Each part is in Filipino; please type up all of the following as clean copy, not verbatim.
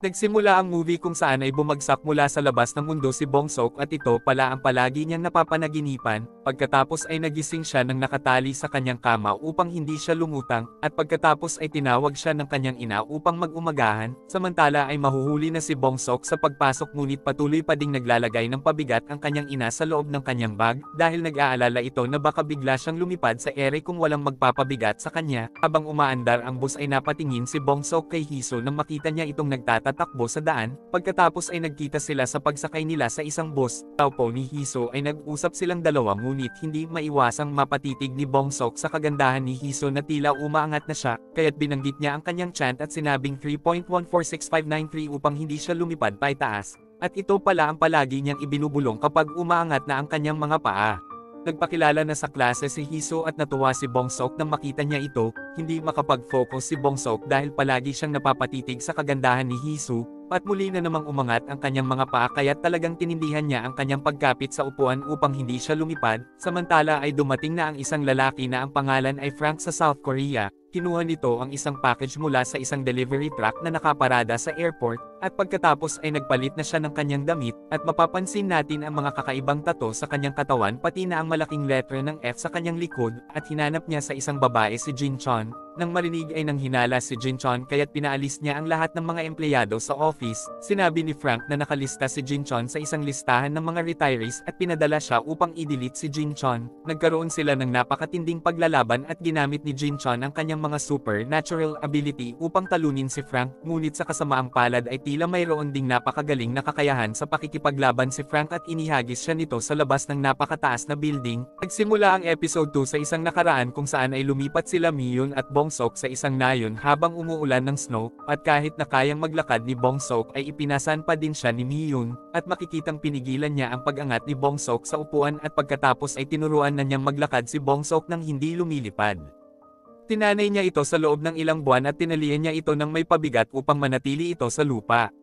Nagsimula ang movie kung saan ay bumagsak mula sa labas ng mundo si Bong Sok at ito pala ang palagi niyang napapanaginipan, pagkatapos ay nagising siya ng nakatali sa kanyang kama upang hindi siya lumutang, at pagkatapos ay tinawag siya ng kanyang ina upang mag-umagahan, samantala ay mahuhuli na si Bong Sok sa pagpasok ngunit patuloy pa ding naglalagay ng pabigat ang kanyang ina sa loob ng kanyang bag, dahil nag-aalala ito na baka bigla siyang lumipad sa ere kung walang magpapabigat sa kanya. Habang umaandar ang bus ay napatingin si Bong Sok kay Hee-soo nang makita niya itong nagtatakbo sa daan, pagkatapos ay nagkita sila sa pagsakay nila sa isang bus. Taupo ni Hee-soo ay nag-usap silang dalawa ngunit hindi maiwasang mapatitig ni Bong Sok sa kagandahan ni Hee-soo na tila umaangat na siya, kaya't binanggit niya ang kanyang chant at sinabing 3.146593 upang hindi siya lumipad pa itaas. At ito pala ang palagi niyang ibinubulong kapag umaangat na ang kanyang mga paa. Nagpakilala na sa klase si Hee-soo at natuwa si Bong Sok nang makita niya ito, hindi makapag-focus si Bong Sok dahil palagi siyang napapatitig sa kagandahan ni Hee-soo, at muli na namang umangat ang kanyang mga paa kaya't talagang tinindihan niya ang kanyang pagkapit sa upuan upang hindi siya lumipad, samantala ay dumating na ang isang lalaki na ang pangalan ay Frank sa South Korea. Kinuha nito ang isang package mula sa isang delivery truck na nakaparada sa airport, at pagkatapos ay nagpalit na siya ng kanyang damit, at mapapansin natin ang mga kakaibang tato sa kanyang katawan pati na ang malaking letra ng F sa kanyang likod, at hinanap niya sa isang babae si Jin Chon. Nang marinig ay nanghinala si Jin Chon kaya't pinaalis niya ang lahat ng mga empleyado sa office. Sinabi ni Frank na nakalista si Jin Chon sa isang listahan ng mga retirees at pinadala siya upang i-delete si Jin Chon. Nagkaroon sila ng napakatinding paglalaban at ginamit ni Jin Chon ang kanyang mga supernatural ability upang talunin si Frank, ngunit sa kasamaang palad ay tila mayroon ding napakagaling na kakayahan sa pakikipaglaban si Frank at inihagis siya nito sa labas ng napakataas na building. Nagsimula ang episode 2 sa isang nakaraan kung saan ay lumipat sila Miyun at Bong Sok sa isang nayon habang umuulan ng snow, at kahit na kayang maglakad ni Bong Sok ay ipinasan pa din siya ni Miyun, at makikitang pinigilan niya ang pag-angat ni Bong Sok sa upuan at pagkatapos ay tinuruan na niyang maglakad si Bong Sok nang hindi lumilipad. Tinanay niya ito sa loob ng ilang buwan at tinalian niya ito ng may pabigat upang manatili ito sa lupa.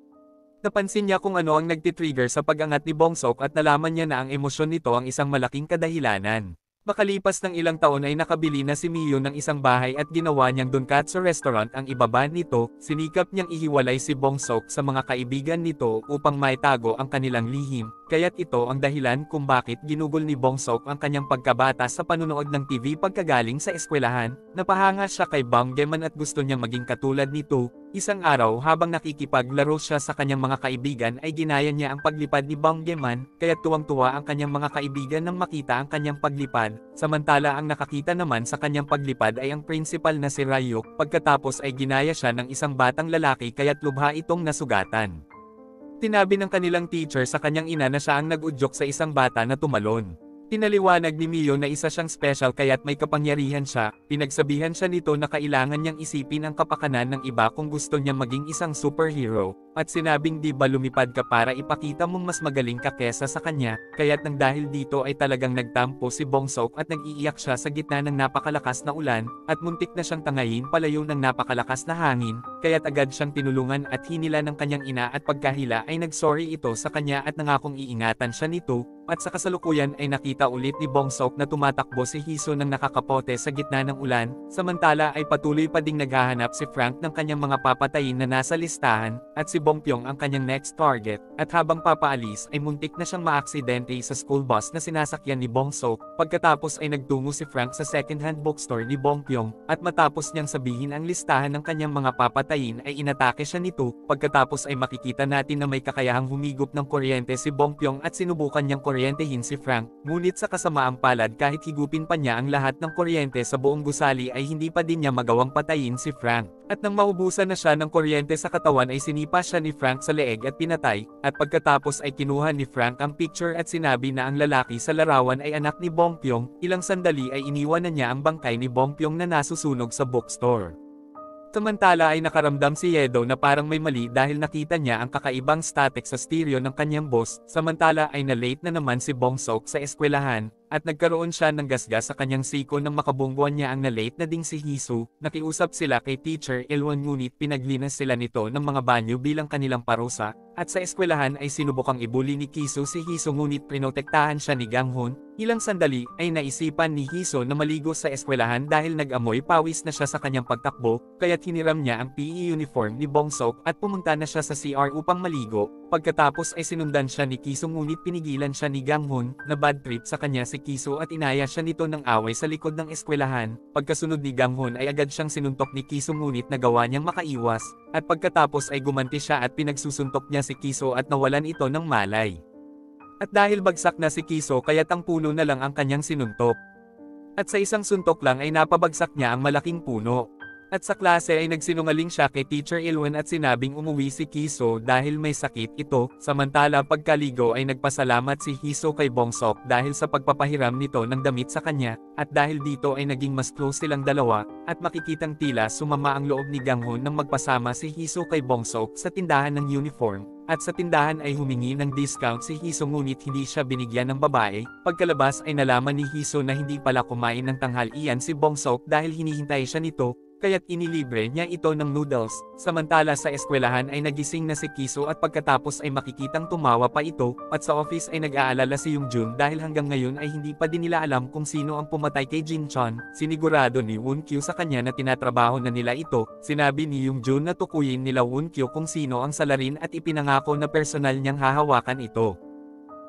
Napansin niya kung ano ang nagtitrigger sa pag-angat ni Bong Sok at nalaman niya na ang emosyon nito ang isang malaking kadahilanan. Makalipas ng ilang taon ay nakabili na si Miyun ng isang bahay at ginawa niyang Donkatsu restaurant ang ibaba nito. Sinikap niyang ihiwalay si Bong Sok sa mga kaibigan nito upang maitago ang kanilang lihim, kaya't ito ang dahilan kung bakit ginugol ni Bong Sok ang kanyang pagkabata sa panunood ng TV pagkagaling sa eskwelahan. Napahanga siya kay Bong Geman at gusto niyang maging katulad nito. Isang araw habang nakikipaglaro siya sa kanyang mga kaibigan ay ginaya niya ang paglipad ni Bong Geman, kaya tuwang-tuwa ang kanyang mga kaibigan nang makita ang kanyang paglipad, samantala ang nakakita naman sa kanyang paglipad ay ang principal na si Ryuk, pagkatapos ay ginaya siya ng isang batang lalaki kaya't lubha itong nasugatan. Tinabi ng kanilang teacher sa kanyang ina na siya ang nag-udyok sa isang bata na tumalon. Pinaliwanag ni Mio na isa siyang special kaya't may kapangyarihan siya, pinagsabihan siya nito na kailangan niyang isipin ang kapakanan ng iba kung gusto niyang maging isang superhero, at sinabing di ba lumipad ka para ipakita mong mas magaling ka kesa sa kanya, kaya't nang dahil dito ay talagang nagtampo si Bong Sok at nag-iiyak siya sa gitna ng napakalakas na ulan, at muntik na siyang tangayin palayo ng napakalakas na hangin, kaya't agad siyang tinulungan at hinila ng kanyang ina at pagkahila ay nagsorry ito sa kanya at nangakong iingatan siya nito. At sa kasalukuyan ay nakita ulit ni Bong Sok na tumatakbo si Hee-soo ng nakakapote sa gitna ng ulan, samantala ay patuloy pa ding naghahanap si Frank ng kanyang mga papatayin na nasa listahan, at si Bong Pyong ang kanyang next target, at habang papaalis ay muntik na siyang maaksidente sa school bus na sinasakyan ni Bong Sok. Pagkatapos ay nagtungo si Frank sa second-hand bookstore ni Bong Pyong, at matapos niyang sabihin ang listahan ng kanyang mga papatayin ay inatake siya nito. Pagkatapos ay makikita natin na may kakayahang humigop ng kuryente si Bong Pyong at sinubukan niyang kuryentehin si Frank, ngunit sa kasamaang palad kahit higupin pa niya ang lahat ng kuryente sa buong gusali ay hindi pa din niya magawang patayin si Frank. At nang maubusan na siya ng kuryente sa katawan ay sinipa siya ni Frank sa leeg at pinatay, at pagkatapos ay kinuha ni Frank ang picture at sinabi na ang lalaki sa larawan ay anak ni Bong Pyong. Ilang sandali ay iniwan na niya ang bangkay ni Bong Pyong na nasusunog sa bookstore. Samantala ay nakaramdam si Yedo na parang may mali dahil nakita niya ang kakaibang static sa stereo ng kanyang boss, samantala ay na-late na naman si Bong Sok sa eskwelahan, at nagkaroon siya ng gasgas sa kanyang siko nang makabungguan niya ang na-late na ding si Hee-soo. Nakiusap sila kay Teacher Ilwon ngunit pinaglinas sila nito ng mga banyo bilang kanilang parusa, at sa eskwelahan ay sinubukang ibuli ni Kisu si Hee-soo ngunit prinotektahan siya ni Gang-hun. Ilang sandali ay naisipan ni Hiso na maligo sa eskwelahan dahil nag-amoy pawis na siya sa kanyang pagtakbo, kaya't hiniram niya ang PE uniform ni Bongsok at pumunta na siya sa CR upang maligo. Pagkatapos ay sinundan siya ni Kiso ngunit pinigilan siya ni Ganghun na bad trip sa kanya si Kiso at inaya siya nito ng away sa likod ng eskwelahan. Pagkasunod ni Ganghun ay agad siyang sinuntok ni Kiso ngunit nagawa niyang makaiwas, at pagkatapos ay gumanti siya at pinagsusuntok niya si Kiso at nawalan ito ng malay. At dahil bagsak na si Kiso kaya't ang puno na lang ang kanyang sinuntok. At sa isang suntok lang ay napabagsak niya ang malaking puno. At sa klase ay nagsinungaling siya kay Teacher Ilwin at sinabing umuwi si Kiso dahil may sakit ito, samantala pagkaligo ay nagpasalamat si Hiso kay Bongsok dahil sa pagpapahiram nito ng damit sa kanya, at dahil dito ay naging mas close silang dalawa, at makikitang tila sumama ang loob ni Ganghun nang magpasama si Hiso kay Bongsok sa tindahan ng uniform. At sa tindahan ay humingi ng discount si Hiso ngunit hindi siya binigyan ng babae. Pagkalabas ay nalaman ni Hiso na hindi pala kumain ng tanghalian si Bongsok dahil hinihintay siya nito, kaya't inilibre niya ito ng noodles. Samantala sa eskwelahan ay nagising na si Kiso at pagkatapos ay makikitang tumawa pa ito, at sa office ay nag-aalala si Yoongjun dahil hanggang ngayon ay hindi pa din nila alam kung sino ang pumatay kay Jinchon. Sinigurado ni Woonkyo sa kanya na tinatrabaho na nila ito. Sinabi ni Yoongjun na tukuyin nila Woonkyo kung sino ang salarin at ipinangako na personal niyang hahawakan ito.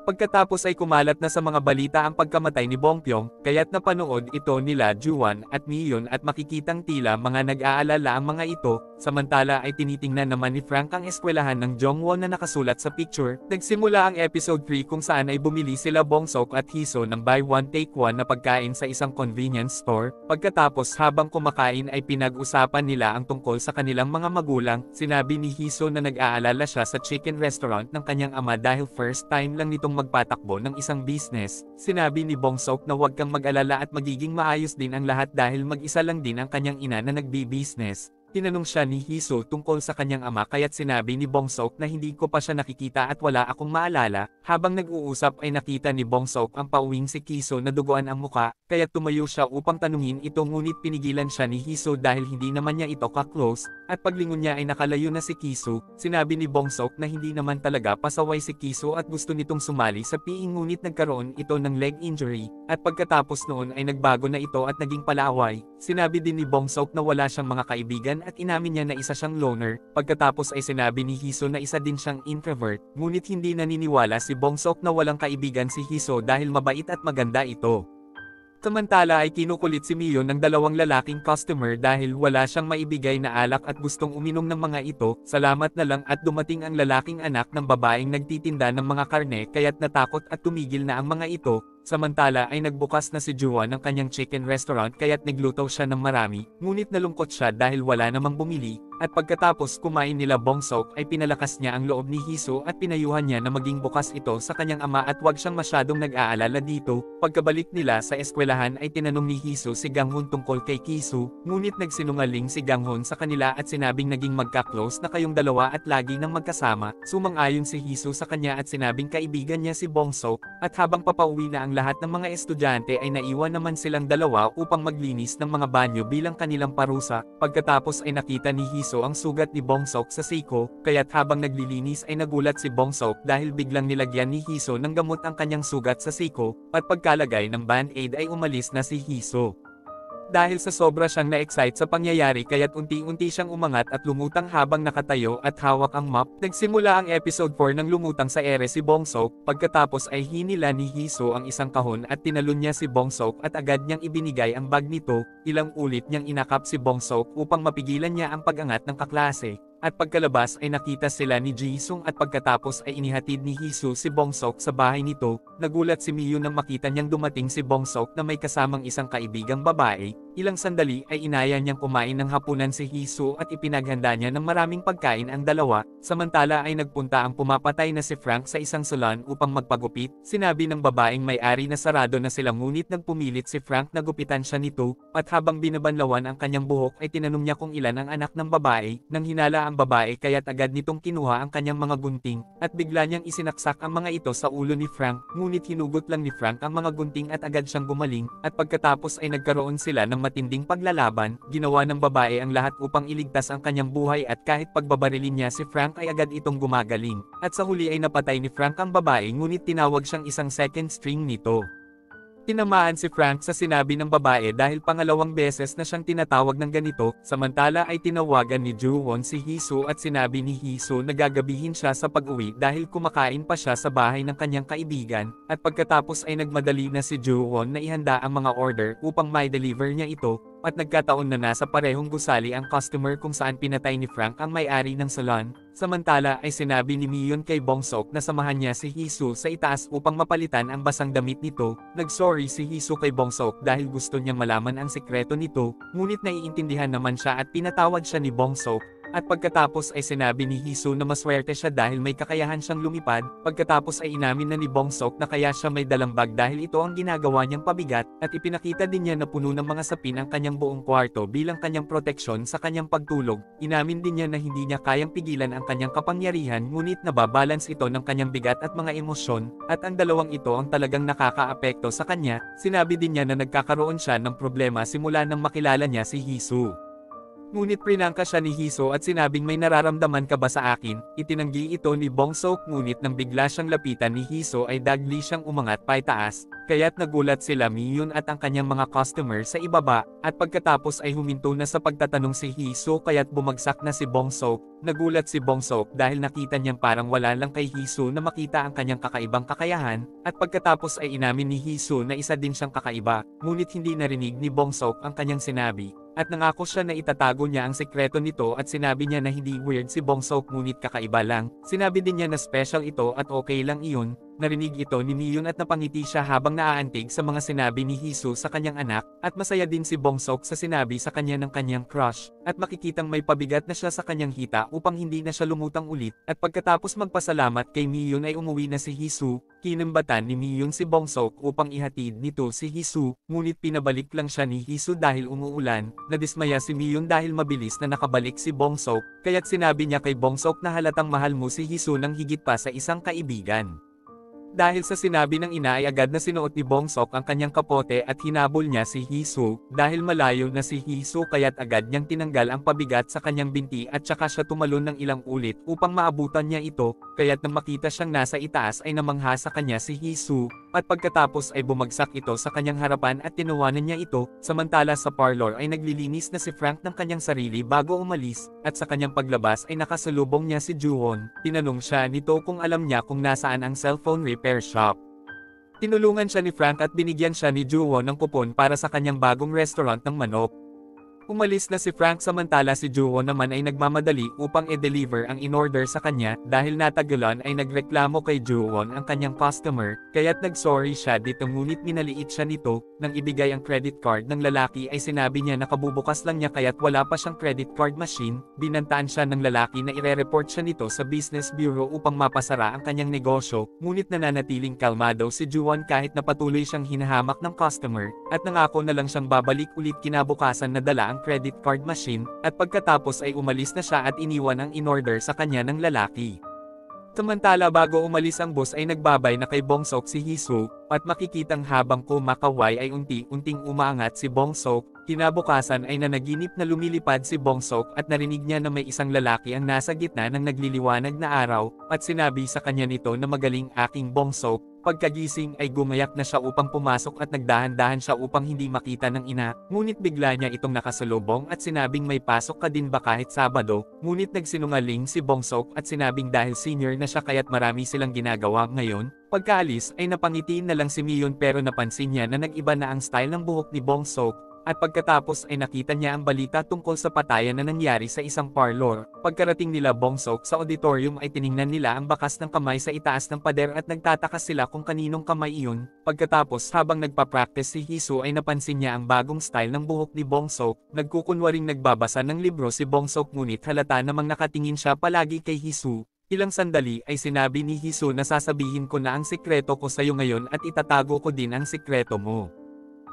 Pagkatapos ay kumalat na sa mga balita ang pagkamatay ni Bongpyong, kaya't napanood ito nila Juwon at Miyon at makikitang tila mga nag-aalala ang mga ito, samantala ay tinitingnan naman ni Frank ang eskwelahan ng Jongwon na nakasulat sa picture. Nagsimula ang episode 3 kung saan ay bumili sila Bongsok at Hiso ng buy one take one na pagkain sa isang convenience store. Pagkatapos habang kumakain ay pinag-usapan nila ang tungkol sa kanilang mga magulang. Sinabi ni Hiso na nag-aalala siya sa chicken restaurant ng kanyang ama dahil first time lang nitong magpatakbo ng isang business. Sinabi ni Bongsok na huwag kang mag-alala at magiging maayos din ang lahat dahil mag-isa lang din ang kanyang ina na nagbi-business. Tinanong siya ni Hiso tungkol sa kanyang ama kaya't sinabi ni Bongsok na hindi ko pa siya nakikita at wala akong maalala. Habang nag-uusap ay nakita ni Bongsok ang pauwing si Kiso na duguan ang muka, kaya tumayo siya upang tanungin ito ngunit pinigilan siya ni Hiso dahil hindi naman niya ito ka-close, at paglingon niya ay nakalayo na si Kiso. Sinabi ni Bongsok na hindi naman talaga pasaway si Kiso at gusto nitong sumali sa PE ngunit nagkaroon ito ng leg injury, at pagkatapos noon ay nagbago na ito at naging palaway. Sinabi din ni Bongsok na wala siyang mga kaibigan at inamin niya na isa siyang loner. Pagkatapos ay sinabi ni Hiso na isa din siyang introvert, ngunit hindi naniniwala si Bongsok na walang kaibigan si Hiso dahil mabait at maganda ito. Samantala ay kinukulit si Miyon ng dalawang lalaking customer dahil wala siyang maibigay na alak at gustong uminom ng mga ito. Salamat na lang at dumating ang lalaking anak ng babaeng nagtitinda ng mga karne kaya't natakot at tumigil na ang mga ito. Samantala ay nagbukas na si Juwon ng kanyang chicken restaurant kaya't nagluto siya ng marami, ngunit nalungkot siya dahil wala namang bumili, at pagkatapos kumain nila Bongsok ay pinalakas niya ang loob ni Hiso at pinayuhan niya na maging bukas ito sa kanyang ama at wag siyang masyadong nag-aalala dito. Pagkabalik nila sa eskwelahan ay tinanong ni Hiso si Ganghun tungkol kay Kiso, ngunit nagsinungaling si Ganghun sa kanila at sinabing naging magka-close na kayong dalawa at lagi nang magkasama. Sumang-ayon si Hiso sa kanya at sinabing kaibigan niya si Bongsok, at habang papauwi na ang lahat ng mga estudyante ay naiwan naman silang dalawa upang maglinis ng mga banyo bilang kanilang parusa. Pagkatapos ay nakita ni Hiso ang sugat ni Bongsok sa siko, kaya't habang naglilinis ay nagulat si Bongsok dahil biglang nilagyan ni Hiso ng gamot ang kanyang sugat sa siko, at pagkalagay ng band-aid ay umalis na si Hiso. Dahil sa sobra siyang na-excite sa pangyayari kaya't unti-unti siyang umangat at lumutang habang nakatayo at hawak ang mop. Nagsimula ang episode 4 ng lumutang sa ere si Bongsok, pagkatapos ay hinila ni Hiso ang isang kahon at tinalon niya si Bongsok at agad niyang ibinigay ang bag nito. Ilang ulit niyang inakap si Bongsok upang mapigilan niya ang pag-angat ng kaklase. At pagkalabas ay nakita sila ni Jisung at pagkatapos ay inihatid ni Hiso si Bongsok sa bahay nito. Nagulat si Miyu nang makita niyang dumating si Bongsok na may kasamang isang kaibigang babae. Ilang sandali ay inaya niyang kumain ng hapunan si Hiso at ipinaghanda niya ng maraming pagkain ang dalawa. Samantala ay nagpunta ang pumapatay na si Frank sa isang salon upang magpagupit. Sinabi ng babaeng may-ari na sarado na sila ngunit nagpumilit si Frank na gupitan siya nito, at habang binabanlawan ang kanyang buhok ay tinanong niya kung ilan ang anak ng babae. Nang hinala ang babae kaya't agad nitong kinuha ang kanyang mga gunting, at bigla niyang isinaksak ang mga ito sa ulo ni Frank, ngunit hinugot lang ni Frank ang mga gunting at agad siyang gumaling, at pagkatapos ay nagkaroon sila ng matinding paglalaban. Ginawa ng babae ang lahat upang iligtas ang kanyang buhay at kahit pagbabarilin niya si Frank ay agad itong gumagaling, at sa huli ay napatay ni Frank ang babae ngunit tinawag siyang isang second string nito. Tinamaan si Frank sa sinabi ng babae dahil pangalawang beses na siyang tinatawag ng ganito, samantala ay tinawagan ni Joo-won si Hee-soo at sinabi ni Hee-soo na gagabihin siya sa pag-uwi dahil kumakain pa siya sa bahay ng kanyang kaibigan, at pagkatapos ay nagmadali na si Joo-won na ihanda ang mga order upang mai-deliver niya ito, at nagkataon na nasa parehong gusali ang customer kung saan pinatay ni Frank ang may-ari ng salon. Samantala ay sinabi ni Mion kay Bong-seok na samahan niya si Hee-soo sa itaas upang mapalitan ang basang damit nito. Nag-sorry si Hee-soo kay Bong-seok dahil gusto niyang malaman ang sekreto nito, ngunit naiintindihan naman siya at pinatawad siya ni Bong-seok. At pagkatapos ay sinabi ni Hee-soo na maswerte siya dahil may kakayahan siyang lumipad, pagkatapos ay inamin na ni Bong-seok na kaya siya may dalang bag dahil ito ang ginagawa niyang pabigat, at ipinakita din niya na puno ng mga sapin ang kanyang buong kwarto bilang kanyang proteksyon sa kanyang pagtulog. Inamin din niya na hindi niya kayang pigilan ang kanyang kapangyarihan ngunit nababalance ito ng kanyang bigat at mga emosyon, at ang dalawang ito ang talagang nakakaapekto sa kanya. Sinabi din niya na nagkakaroon siya ng problema simula nang makilala niya si Hee-soo. Ngunit prinangka siya ni Hee-soo at sinabing may nararamdaman ka ba sa akin, itinanggi ito ni Bong-seok ngunit nang bigla siyang lapitan ni Hee-soo ay dagli siyang umangat paitaas, kaya't nagulat sila Mion at ang kanyang mga customer sa ibaba, at pagkatapos ay huminto na sa pagtatanong si Hee-soo kaya't bumagsak na si Bong-seok. Nagulat si Bong-seok dahil nakita niyang parang wala lang kay Hee-soo na makita ang kanyang kakaibang kakayahan, at pagkatapos ay inamin ni Hee-soo na isa din siyang kakaiba, ngunit hindi narinig ni Bong-seok ang kanyang sinabi. At nangako siya na itatago niya ang sekreto nito at sinabi niya na hindi weird si Bong-seok ngunit kakaiba lang. Sinabi din niya na special ito at okay lang iyon. Narinig ito ni Mion at napangiti siya habang naaantig sa mga sinabi ni Hee-soo sa kanyang anak, at masaya din si Bong-seok sa sinabi sa kanya ng kanyang crush, at makikitang may pabigat na siya sa kanyang hita upang hindi na siya lumutang ulit, at pagkatapos magpasalamat kay Mion ay umuwi na si Hee-soo. Kinambatan ni Mion si Bong-seok upang ihatid nito si Hee-soo, ngunit pinabalik lang siya ni Hee-soo dahil umuulan. Nadismaya si Mion dahil mabilis na nakabalik si Bong-seok, kaya't sinabi niya kay Bong-seok na halatang mahal mo si Hee-soo nang higit pa sa isang kaibigan. Dahil sa sinabi ng ina ay agad na sinuot ni Bong-seok ang kanyang kapote at hinabol niya si Hee-soo, dahil malayo na si Hee-soo kaya't agad niyang tinanggal ang pabigat sa kanyang binti at saka siya tumalon ng ilang ulit upang maabutan niya ito, kaya't nang makita siyang nasa itaas ay namangha sa kanya si Hee-soo, at pagkatapos ay bumagsak ito sa kanyang harapan at tinawanan niya ito. Samantala sa parlor ay naglilinis na si Frank ng kanyang sarili bago umalis, at sa kanyang paglabas ay nakasalubong niya si Joo-won. Tinanong siya nito kung alam niya kung nasaan ang cellphone repair shop. Tinulungan siya ni Frank at binigyan siya ni Joo-won ng kupon para sa kanyang bagong restaurant ng manok. Umalis na si Frank samantala si Joo-won naman ay nagmamadali upang i-deliver ang in-order sa kanya dahil natagalan ay nagreklamo kay Joo-won ang kanyang customer, kaya't nag-sorry siya dito ngunit minaliit siya nito. Nang ibigay ang credit card ng lalaki ay sinabi niya na kabubukas lang niya kaya't wala pa siyang credit card machine. Binantaan siya ng lalaki na ire-report siya nito sa business bureau upang mapasara ang kanyang negosyo, ngunit nananatiling kalmado si Joo-won kahit na patuloy siyang hinahamak ng customer, at nangako na lang siyang babalik ulit kinabukasan na dala ang credit card machine, at pagkatapos ay umalis na siya at iniwan ang in-order sa kanya ng lalaki. Samantala bago umalis ang boss ay nagbabay na kay Bong-seok si Hee-soo, at makikitang habang kumakaway ay unti-unting umaangat si Bong-seok. Kinabukasan ay nanaginip na lumilipad si Bong-seok at narinig niya na may isang lalaki ang nasa gitna ng nagliliwanag na araw, at sinabi sa kanya nito na magaling aking Bong-seok. Pagkagising ay gumayak na siya upang pumasok at nagdahan-dahan siya upang hindi makita ng ina, ngunit bigla niya itong nakasalubong at sinabing may pasok ka din ba kahit Sabado, ngunit nagsinungaling si Bong-seok at sinabing dahil senior na siya kaya't marami silang ginagawa ngayon. Pagkaalis ay napangitiin na lang si Mion pero napansin niya na nag-iba na ang style ng buhok ni Bong-seok. At pagkatapos ay nakita niya ang balita tungkol sa patayan na nangyari sa isang parlor. Pagkarating nila Bong-seok sa auditorium ay tiningnan nila ang bakas ng kamay sa itaas ng pader at nagtataka sila kung kaninong kamay iyon. Pagkatapos habang nagpa-practice si Hee-soo ay napansin niya ang bagong style ng buhok ni Bong-seok. Nagkukunwaring nagbabasa ng libro si Bong-seok ngunit halata namang nakatingin siya palagi kay Hee-soo. Ilang sandali ay sinabi ni Hee-soo na sasabihin ko na ang sikreto ko sa iyo ngayon at itatago ko din ang sikreto mo.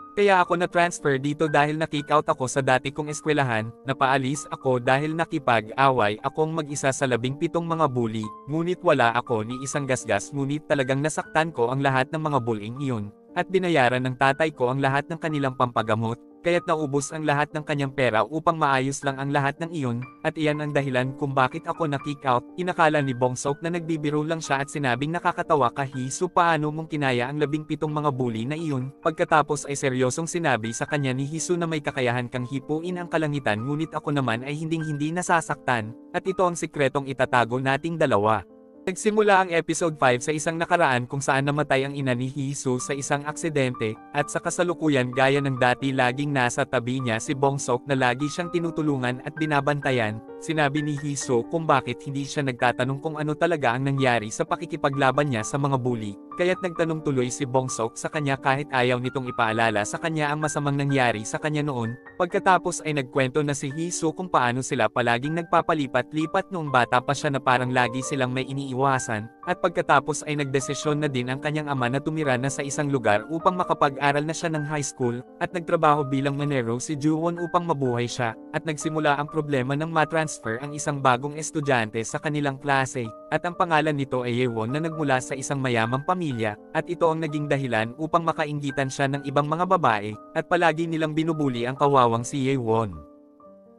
Kaya ako na-transfer dito dahil na-kick out ako sa dati kong eskwelahan, napaalis ako dahil nakipag-away akong mag-isa sa 17 mga bully, ngunit wala ako ni isang gasgas ngunit talagang nasaktan ko ang lahat ng mga bullying iyon, at binayaran ng tatay ko ang lahat ng kanilang pampagamot. kaya't naubos ang lahat ng kanyang pera upang maayos lang ang lahat ng iyon, at iyan ang dahilan kung bakit ako na-kick out. Inakala ni Bong Sook na nagbibiro lang siya at sinabing nakakatawa ka Hee-soo, paano mong kinaya ang 17 mga bully na iyon. Pagkatapos ay seryosong sinabi sa kanya ni Hee-soo na may kakayahan kang hipuin ang kalangitan ngunit ako naman ay hinding-hindi nasasaktan, at ito ang sikretong itatago nating dalawa. Nagsimula ang episode 5 sa isang nakaraan kung saan namatay ang ina ni Hee-soo sa isang aksidente, at sa kasalukuyan gaya ng dati laging nasa tabi niya si Bong Sook na lagi siyang tinutulungan at binabantayan. Sinabi ni Hee-soo kung bakit hindi siya nagtatanong kung ano talaga ang nangyari sa pakikipaglaban niya sa mga bully, kaya't nagtanong tuloy si Bong Sook sa kanya kahit ayaw nitong ipaalala sa kanya ang masamang nangyari sa kanya noon. Pagkatapos ay nagkwento na si Hee-soo kung paano sila palaging nagpapalipat-lipat noong bata pa siya na parang lagi silang may iniiwasan, at pagkatapos ay nagdesisyon na din ang kanyang ama na tumira na sa isang lugar upang makapag-aral na siya ng high school, at nagtrabaho bilang manero si Joo-won upang mabuhay siya, at nagsimula ang problema ng matransfer ang isang bagong estudyante sa kanilang klase, at ang pangalan nito ay Yewon na nagmula sa isang mayamang pamilya, at ito ang naging dahilan upang makainggitan siya ng ibang mga babae, at palagi nilang binubuli ang kawawang si Yewon.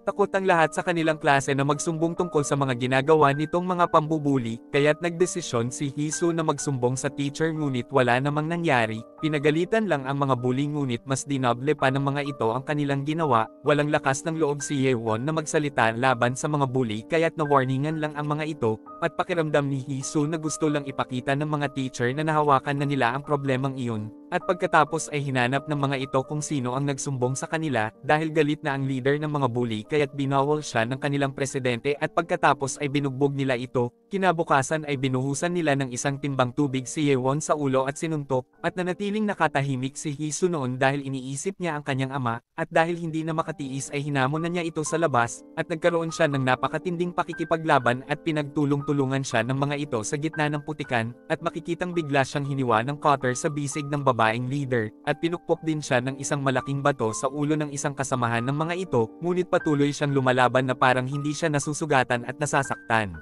Takot ang lahat sa kanilang klase na magsumbong tungkol sa mga ginagawa nitong mga pambubuli, kaya't nagdesisyon si Hee-soo na magsumbong sa teacher ngunit wala namang nangyari. Pinagalitan lang ang mga bully ngunit mas dinoble pa ng mga ito ang kanilang ginawa. Walang lakas ng loob si Yewon na magsalita laban sa mga bully kaya't na-warningan lang ang mga ito, at pakiramdam ni Hee-soo na gusto lang ipakita ng mga teacher na nahawakan na nila ang problemang iyon. At pagkatapos ay hinanap ng mga ito kung sino ang nagsumbong sa kanila, dahil galit na ang leader ng mga bully kaya't binawal siya ng kanilang presidente, at pagkatapos ay binugbog nila ito. Kinabukasan ay binuhusan nila ng isang timbang tubig si Yewon sa ulo at sinuntok, at nanatiling nakatahimik si Hee-soo noon dahil iniisip niya ang kanyang ama, at dahil hindi na makatiis ay hinamon na niya ito sa labas, at nagkaroon siya ng napakatinding pakikipaglaban at pinagtulong-tulungan siya ng mga ito sa gitna ng putikan, at makikitang bigla siyang hiniwa ng cutter sa bisig ng babaeng leader, at pinukpok din siya ng isang malaking bato sa ulo ng isang kasamahan ng mga ito, ngunit patuloy siyang lumalaban na parang hindi siya nasusugatan at nasasaktan.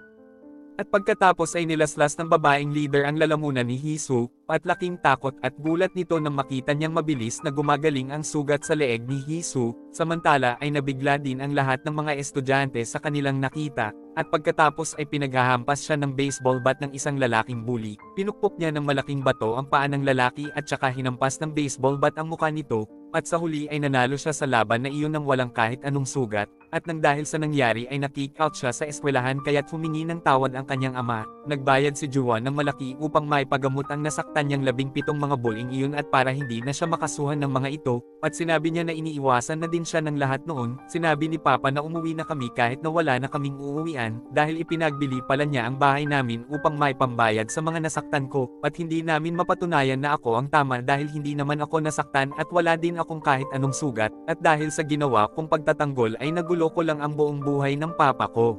At pagkatapos ay nilaslas ng babaeng leader ang lalamunan ni Hee-soo, at laking takot at gulat nito nang makita niyang mabilis na gumagaling ang sugat sa leeg ni Hee-soo, samantala ay nabigla din ang lahat ng mga estudyante sa kanilang nakita, at pagkatapos ay pinaghahampas siya ng baseball bat ng isang lalaking bully. Pinukpok niya ng malaking bato ang paa ng lalaki at saka hinampas ng baseball bat ang mukha nito, at sa huli ay nanalo siya sa laban na iyon ng walang kahit anong sugat, at nang dahil sa nangyari ay na-kick out siya sa eskwelahan kaya't humingi ng tawad ang kanyang ama. Nagbayad si Joo-won ng malaki upang maipagamot ang nasaktan niyang 17 mga bullying iyon, at para hindi na siya makasuhan ng mga ito, at sinabi niya na iniiwasan na din siya ng lahat noon. Sinabi ni Papa na umuwi na kami kahit na wala na kaming uuwian, dahil ipinagbili pala niya ang bahay namin upang maipambayad sa mga nasaktan ko, at hindi namin mapatunayan na ako ang tama dahil hindi naman ako nasaktan at wala din akong kahit anong sugat, at dahil sa ginawa kong pagtatanggol ay nagulo ko lang ang buong buhay ng papa ko.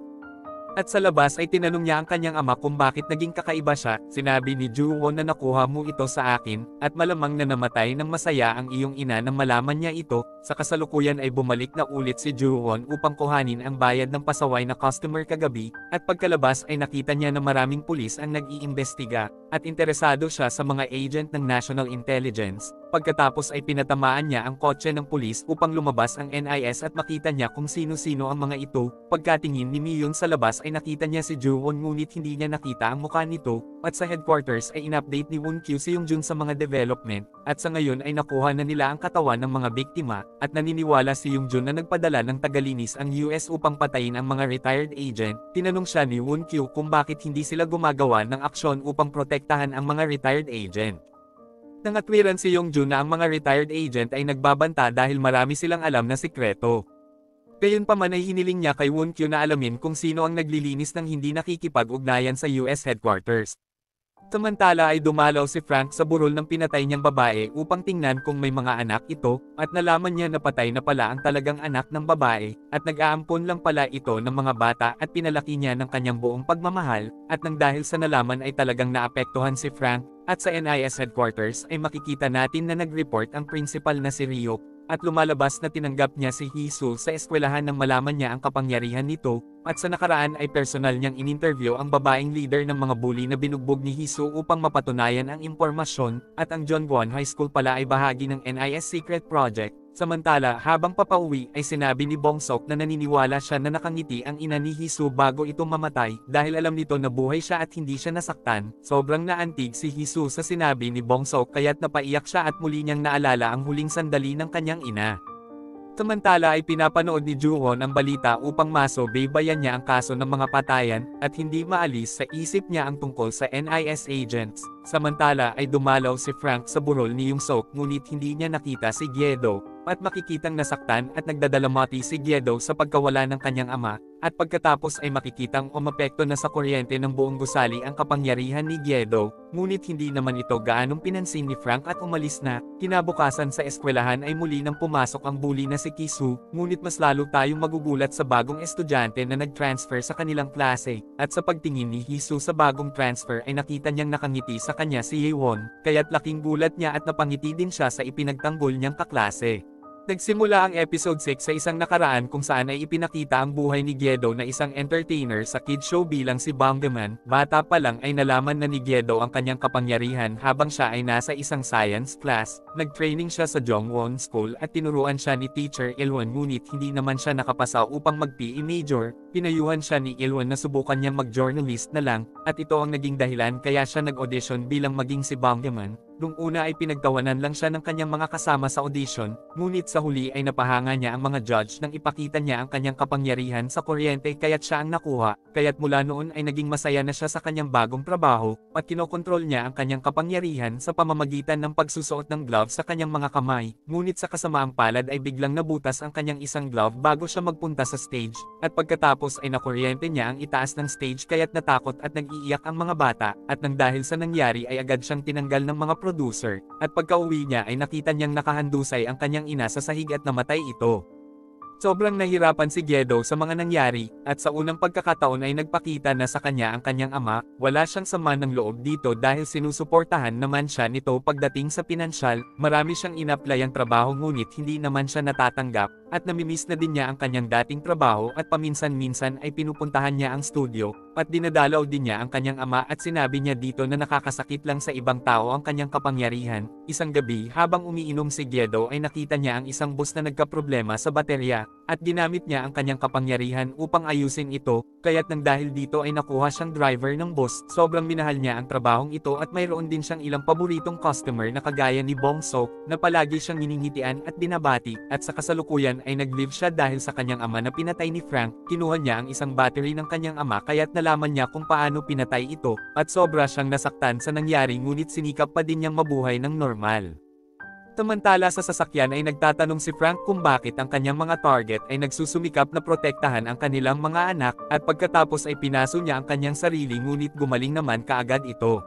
At sa labas ay tinanong niya ang kanyang ama kung bakit naging kakaiba siya. Sinabi ni Joo-won na nakuha mo ito sa akin, at malamang na namatay ng masaya ang iyong ina nang malaman niya ito. Sa kasalukuyan ay bumalik na ulit si Joo-won upang kuhanin ang bayad ng pasaway na customer kagabi, at pagkalabas ay nakita niya na maraming pulis ang nag-iimbestiga, at interesado siya sa mga agent ng National Intelligence. Pagkatapos ay pinatamaan niya ang kotse ng pulis upang lumabas ang NIS at makita niya kung sino-sino ang mga ito. Pagkatingin ni Mion sa labas ay nakita niya si Joo-won ngunit hindi niya nakita ang mukha nito, at sa headquarters ay in-update ni Woon-kyu si Young-jun sa mga development, at sa ngayon ay nakuha na nila ang katawan ng mga biktima, at naniniwala si Young-jun na nagpadala ng tagalinis ang US upang patayin ang mga retired agent. Tinanong siya ni Woon-kyu kung bakit hindi sila gumagawa ng aksyon upang protektahan ang mga retired agent. Nangatwiran si Young-jun na ang mga retired agent ay nagbabanta dahil marami silang alam na sikreto. Gayunpaman ay hiniling niya kay Woon-kyu na alamin kung sino ang naglilinis ng hindi nakikipag-ugnayan sa US headquarters. Samantala ay dumalaw si Frank sa burol ng pinatay niyang babae upang tingnan kung may mga anak ito, at nalaman niya na patay na pala ang talagang anak ng babae, at nag-aampon lang pala ito ng mga bata at pinalaki niya ng kanyang buong pagmamahal, at nang dahil sa nalaman ay talagang naapektuhan si Frank, at sa NIS headquarters ay makikita natin na nag-report ang principal na si Ryuk, at lumalabas na tinanggap niya si Hee-soo sa eskwelahan nang malaman niya ang kapangyarihan nito, at sa nakaraan ay personal niyang in-interview ang babaeng leader ng mga bully na binugbog ni Hee-soo upang mapatunayan ang impormasyon, at ang Jongwon High School pala ay bahagi ng NIS Secret Project. Samantala habang papauwi ay sinabi ni Bongsok na naniniwala siya na nakangiti ang ina ni Jisoo bago ito mamatay dahil alam nito na buhay siya at hindi siya nasaktan. Sobrang naantig si Jisoo sa sinabi ni Bongsok kaya't napaiyak siya at muli niyang naalala ang huling sandali ng kanyang ina. Samantala ay pinapanood ni Joo-won ang balita upang maso-baybayan niya ang kaso ng mga patayan, at hindi maalis sa isip niya ang tungkol sa NIS agents. Samantala ay dumalaw si Frank sa burol ni Young-sok ngunit hindi niya nakita si Gyedo, at makikitang nasaktan at nagdadalamati si Gyedo sa pagkawala ng kanyang ama, at pagkatapos ay makikitang umapekto na sa kuryente ng buong gusali ang kapangyarihan ni Gyedo, ngunit hindi naman ito gaanong pinansin ni Frank at umalis na. Kinabukasan sa eskwelahan ay muli nang pumasok ang bully na si Kisoo, ngunit mas lalo tayong magugulat sa bagong estudyante na nag-transfer sa kanilang klase, at sa pagtingin ni Jisoo sa bagong transfer ay nakita niyang nakangiti sa kanya si Haewon, kaya't laking gulat niya at napangiti din siya sa ipinagtanggol niyang kaklase. Nagsimula ang episode 6 sa isang nakaraan kung saan ay ipinakita ang buhay ni Gyedo na isang entertainer sa kid show bilang si Banggaman. Bata pa lang ay nalaman na ni Gyedo ang kanyang kapangyarihan habang siya ay nasa isang science class. Nag-training siya sa Jongwon School at tinuruan siya ni Teacher Ilwon ngunit hindi naman siya nakapasa upang mag-PE major. Pinayuhan siya ni Ilwon na subukan niyang mag-journalist na lang, at ito ang naging dahilan kaya siya nag-audition bilang maging si Banggaman. Nung una ay pinagtawanan lang siya ng kanyang mga kasama sa audition, ngunit sa huli ay napahanga niya ang mga judge nang ipakita niya ang kanyang kapangyarihan sa kuryente kaya't siya ang nakuha, kaya't mula noon ay naging masaya na siya sa kanyang bagong trabaho, at kinokontrol niya ang kanyang kapangyarihan sa pamamagitan ng pagsusuot ng glove sa kanyang mga kamay, ngunit sa kasamaang palad ay biglang nabutas ang kanyang isang glove bago siya magpunta sa stage, at pagkatapos ay nakuryente niya ang itaas ng stage kaya't natakot at nag-iiyak ang mga bata, at nang dahil sa nangyari ay agad siyang tinanggal ng mga producer, at pagka-uwi niya ay nakita niyang nakahandusay ang kanyang ina sa sahig at namatay ito. Sobrang nahirapan si Gyedo sa mga nangyari, at sa unang pagkakataon ay nagpakita na sa kanya ang kanyang ama. Wala siyang sama ng loob dito dahil sinusuportahan naman siya nito pagdating sa pinansyal. Marami siyang inaplayang trabaho ngunit hindi naman siya natatanggap, at namimiss na din niya ang kanyang dating trabaho at paminsan-minsan ay pinupuntahan niya ang studio, at dinadalaw din niya ang kanyang ama at sinabi niya dito na nakakasakit lang sa ibang tao ang kanyang kapangyarihan. Isang gabi habang umiinom si Gyedo ay nakita niya ang isang bus na nagkaproblema sa baterya, at ginamit niya ang kanyang kapangyarihan upang ayusin ito, kaya't nang dahil dito ay nakuha siyang driver ng bus. Sobrang minahal niya ang trabahong ito at mayroon din siyang ilang paboritong customer na kagaya ni Bongsok, na palagi siyang hinihitian at binabati, at sa kasalukuyan ay nag-live siya dahil sa kanyang ama na pinatay ni Frank. Kinuha niya ang isang battery ng kanyang ama kaya't nalaman niya kung paano pinatay ito, at sobra siyang nasaktan sa nangyari ngunit sinikap pa din niyang mabuhay ng normal. Samantala sa sasakyan ay nagtatanong si Frank kung bakit ang kanyang mga target ay nagsusumikap na protektahan ang kanilang mga anak, at pagkatapos ay pinaso niya ang kanyang sarili ngunit gumaling naman kaagad ito.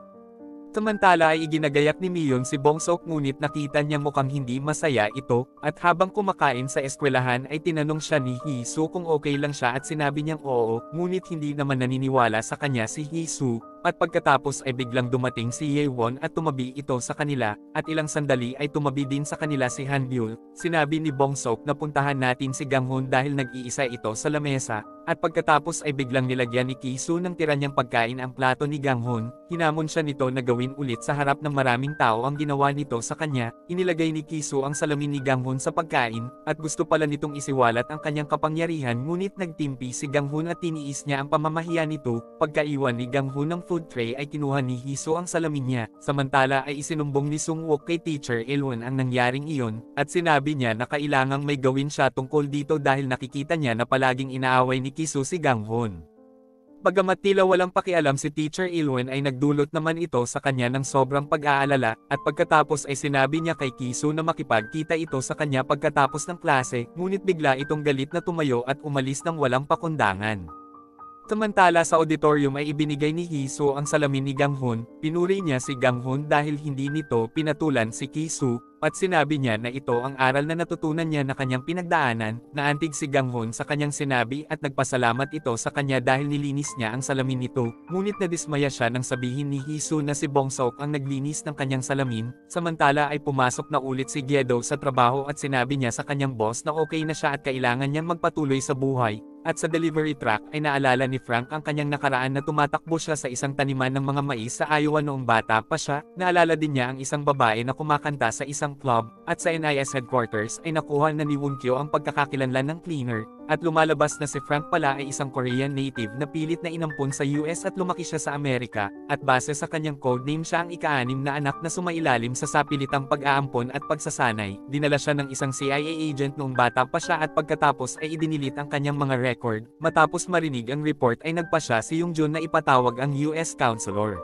Samantala ay iginagayak ni Mion si Bongsok ngunit nakita niya mukhang hindi masaya ito, at habang kumakain sa eskwelahan ay tinanong siya ni Jisoo kung okay lang siya at sinabi niyang oo, ngunit hindi naman naniniwala sa kanya si Jisoo. At pagkatapos ay biglang dumating si Haewon at tumabi ito sa kanila, at ilang sandali ay tumabi din sa kanila si Hanbyul. Sinabi ni Bongsok na puntahan natin si Ganghun dahil nag-iisa ito sa lamesa, at pagkatapos ay biglang nilagyan ni Kisoo ng tira niyang pagkain ang plato ni Ganghun. Hinamon siya nito na gawin ulit sa harap ng maraming tao ang ginawa nito sa kanya. Inilagay ni Kisoo ang salamin ni Ganghun sa pagkain, at gusto pala nitong isiwalat ang kanyang kapangyarihan ngunit nagtimpi si Ganghun at tiniis niya ang pamamahiya nito. Pagkaiwan ni Ganghun ng food tray ay kinuha ni Jisoo ang salamin niya. Samantala ay isinumbong ni Sungwook kay Teacher Ilwon ang nangyaring iyon, at sinabi niya na kailangang may gawin siya tungkol dito dahil nakikita niya na palaging inaaway ni Kisoo si Ganghun. Bagamat tila walang pakialam si Teacher Ilwon ay nagdulot naman ito sa kanya ng sobrang pag-aalala, at pagkatapos ay sinabi niya kay Kisoo na makipagkita ito sa kanya pagkatapos ng klase, ngunit bigla itong galit na tumayo at umalis ng walang pakundangan. Samantala sa auditorium ay ibinigay ni Jisoo ang salamin ni Ganghun. Pinuri niya si Ganghun dahil hindi nito pinatulan si Kisoo, at sinabi niya na ito ang aral na natutunan niya na kanyang pinagdaanan. Naantig si Ganghun sa kanyang sinabi at nagpasalamat ito sa kanya dahil nilinis niya ang salamin nito, ngunit nadismaya siya nang sabihin ni Jisoo na si Bongsok ang naglinis ng kanyang salamin. Samantala ay pumasok na ulit si Gyedo sa trabaho at sinabi niya sa kanyang boss na okay na siya at kailangan niyang magpatuloy sa buhay. At sa delivery truck ay naalala ni Frank ang kanyang nakaraan na tumatakbo siya sa isang taniman ng mga mais sa Iowa noong bata pa siya. Naalala din niya ang isang babae na kumakanta sa isang club, at sa NIS headquarters ay nakuha na ni Woonkyo ang pagkakakilanlan ng cleaner. At lumalabas na si Frank pala ay isang Korean native na pilit na inampun sa US at lumaki siya sa Amerika, at base sa kanyang codename siya ang ika-6 na anak na sumailalim sa sapilitang pag-aampon at pagsasanay. Dinala siya ng isang CIA agent noong bata pa siya at pagkatapos ay idinilit ang kanyang mga record. Matapos marinig ang report ay nagpasya si Yoongjun na ipatawag ang US counselor.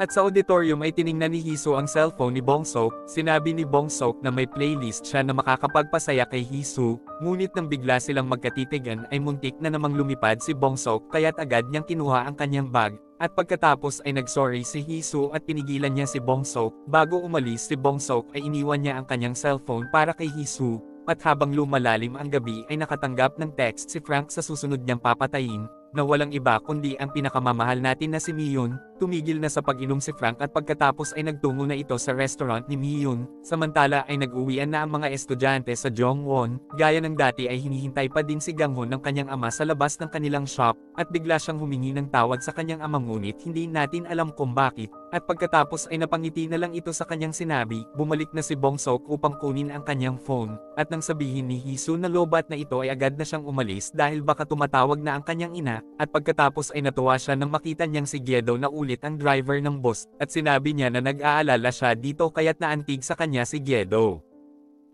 At sa auditorium ay tiningnan ni Heesoo ang cellphone ni Bong-seok. Sinabi ni Bong-seok na may playlist siya na makakapagpasaya kay Heesoo, ngunit nang bigla silang magkatitigan ay muntik na namang lumipad si Bong-seok kaya't agad niyang kinuha ang kanyang bag. At pagkatapos ay nagsorry si Heesoo at pinigilan niya si Bong-seok. Bago umalis si Bong-seok ay iniwan niya ang kanyang cellphone para kay Heesoo. At habang lumalalim ang gabi ay nakatanggap ng text si Frank sa susunod niyang papatayin, na walang iba kundi ang pinakamamahal natin na si Mihyun. Tumigil na sa pag-inom si Frank at pagkatapos ay nagtungo na ito sa restaurant ni Mihyun. Samantala ay nag-uwian na ang mga estudyante sa Jongwon. Gaya ng dati ay hinihintay pa din si Ganghon ng kanyang ama sa labas ng kanilang shop, at bigla siyang humingi ng tawad sa kanyang ama ngunit hindi natin alam kung bakit. At pagkatapos ay napangiti na lang ito sa kanyang sinabi. Bumalik na si Bong-seok upang kunin ang kanyang phone, at nang sabihin ni Heesoo na lobat na ito ay agad na siyang umalis dahil baka tumatawag na ang kanyang ina. At pagkatapos ay natuwa siya nang makita niyang si Gyedo na ulit ang driver ng bus, at sinabi niya na nag-aalala siya dito kaya't naantig sa kanya si Gyedo.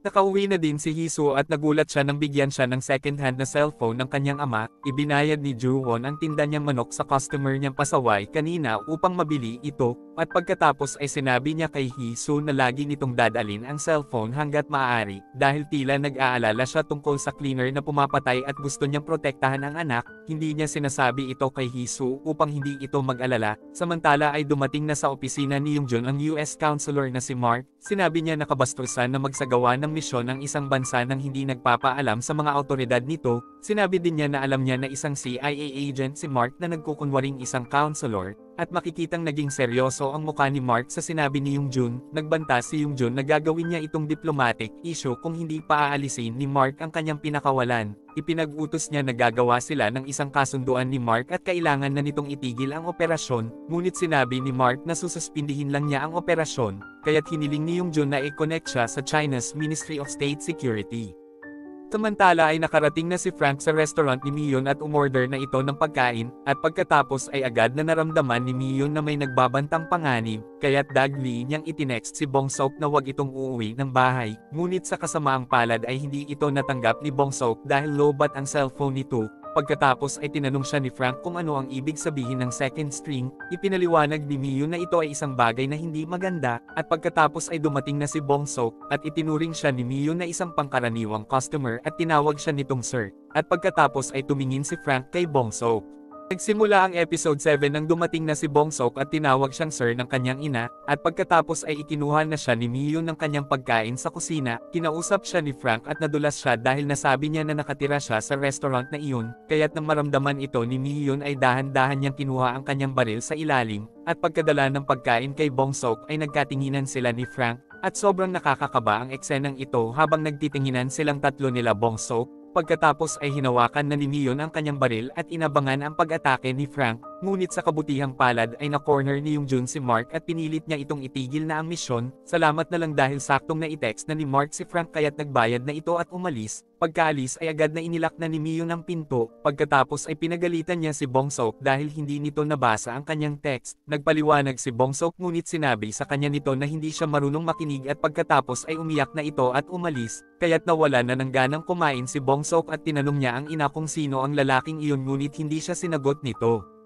Nakauwi na din si Heesoo at nagulat siya nang bigyan siya ng second-hand na cellphone ng kanyang ama. Ibinayad ni Joo-won ang tinda niyang manok sa customer niyang pasaway kanina upang mabili ito, at pagkatapos ay sinabi niya kay Heesoo na lagi nitong dadalin ang cellphone hanggat maaari, dahil tila nag-aalala siya tungkol sa cleaner na pumapatay at gusto niyang protektahan ang anak. Hindi niya sinasabi ito kay Heesoo upang hindi ito mag-alala. Samantala ay dumating na sa opisina ni Yoongjun ang US counselor na si Mark. Sinabi niya na kabastusan na magsagawa ng misyon ng isang bansa nang hindi nagpapaalam sa mga awtoridad nito. Sinabi din niya na alam niya na isang CIA agent si Mark na nagkukunwaring isang counselor, at makikitang naging seryoso ang mukha ni Mark sa sinabi ni Yoongjun. Nagbanta si Yoongjun na gagawin niya itong diplomatic issue kung hindi pa aalisin ni Mark ang kanyang pinakawalan. Ipinag-utos niya na gagawa sila ng isang kasunduan ni Mark at kailangan na nitong itigil ang operasyon, ngunit sinabi ni Mark na sususpindihin lang niya ang operasyon, kaya't hiniling ni Yoongjun na i-connect siya sa China's Ministry of State Security. Samantala ay nakarating na si Frank sa restaurant ni Mihyun at umorder na ito ng pagkain, at pagkatapos ay agad na naramdaman ni Mihyun na may nagbabantang panganib, kaya't dagli niyang itinext si Bong-seok na wag itong uuwi ng bahay. Ngunit sa kasamaang palad ay hindi ito natanggap ni Bong-seok dahil lobat ang cellphone nito. Pagkatapos ay tinanong siya ni Frank kung ano ang ibig sabihin ng second string. Ipinaliwanag ni Mihyun na ito ay isang bagay na hindi maganda, at pagkatapos ay dumating na si Bong-seok, at itinuring siya ni Mihyun na isang pangkaraniwang customer at tinawag siya nitong sir. At pagkatapos ay tumingin si Frank kay Bong-seok. Nagsimula ang episode 7 nang dumating na si Bong-seok at tinawag siyang sir ng kanyang ina, at pagkatapos ay ikinuha na siya ni Mihyun ng kanyang pagkain sa kusina. Kinausap siya ni Frank at nadulas siya dahil nasabi niya na nakatira siya sa restaurant na iyon, kaya't nang maramdaman ito ni Mihyun ay dahan-dahan niyang kinuha ang kanyang baril sa ilalim, at pagkadala ng pagkain kay Bong-seok ay nagkatinginan sila ni Frank, at sobrang nakakakaba ang eksenang ito habang nagtitinginan silang tatlo nila Bong-seok. Pagkatapos ay hinawakan na ni Mihyun ang kanyang baril at inabangan ang pag-atake ni Frank, ngunit sa kabutihang palad ay na-corner ni Yoongjun si Mark at pinilit niya itong itigil na ang misyon. Salamat na lang dahil saktong na-i-text na ni Mark si Frank kaya't nagbayad na ito at umalis. Pagkaalis ay agad na inilak na ni Mihyun ang pinto, pagkatapos ay pinagalitan niya si Bong-seok dahil hindi nito nabasa ang kanyang text. Nagpaliwanag si Bong-seok ngunit sinabi sa kanya nito na hindi siya marunong makinig at pagkatapos ay umiyak na ito at umalis, kaya't nawala na ng ganang kumain si Bong-seok at tinanong niya ang ina kung sino ang lalaking iyon ngunit hindi siya sinagot nito.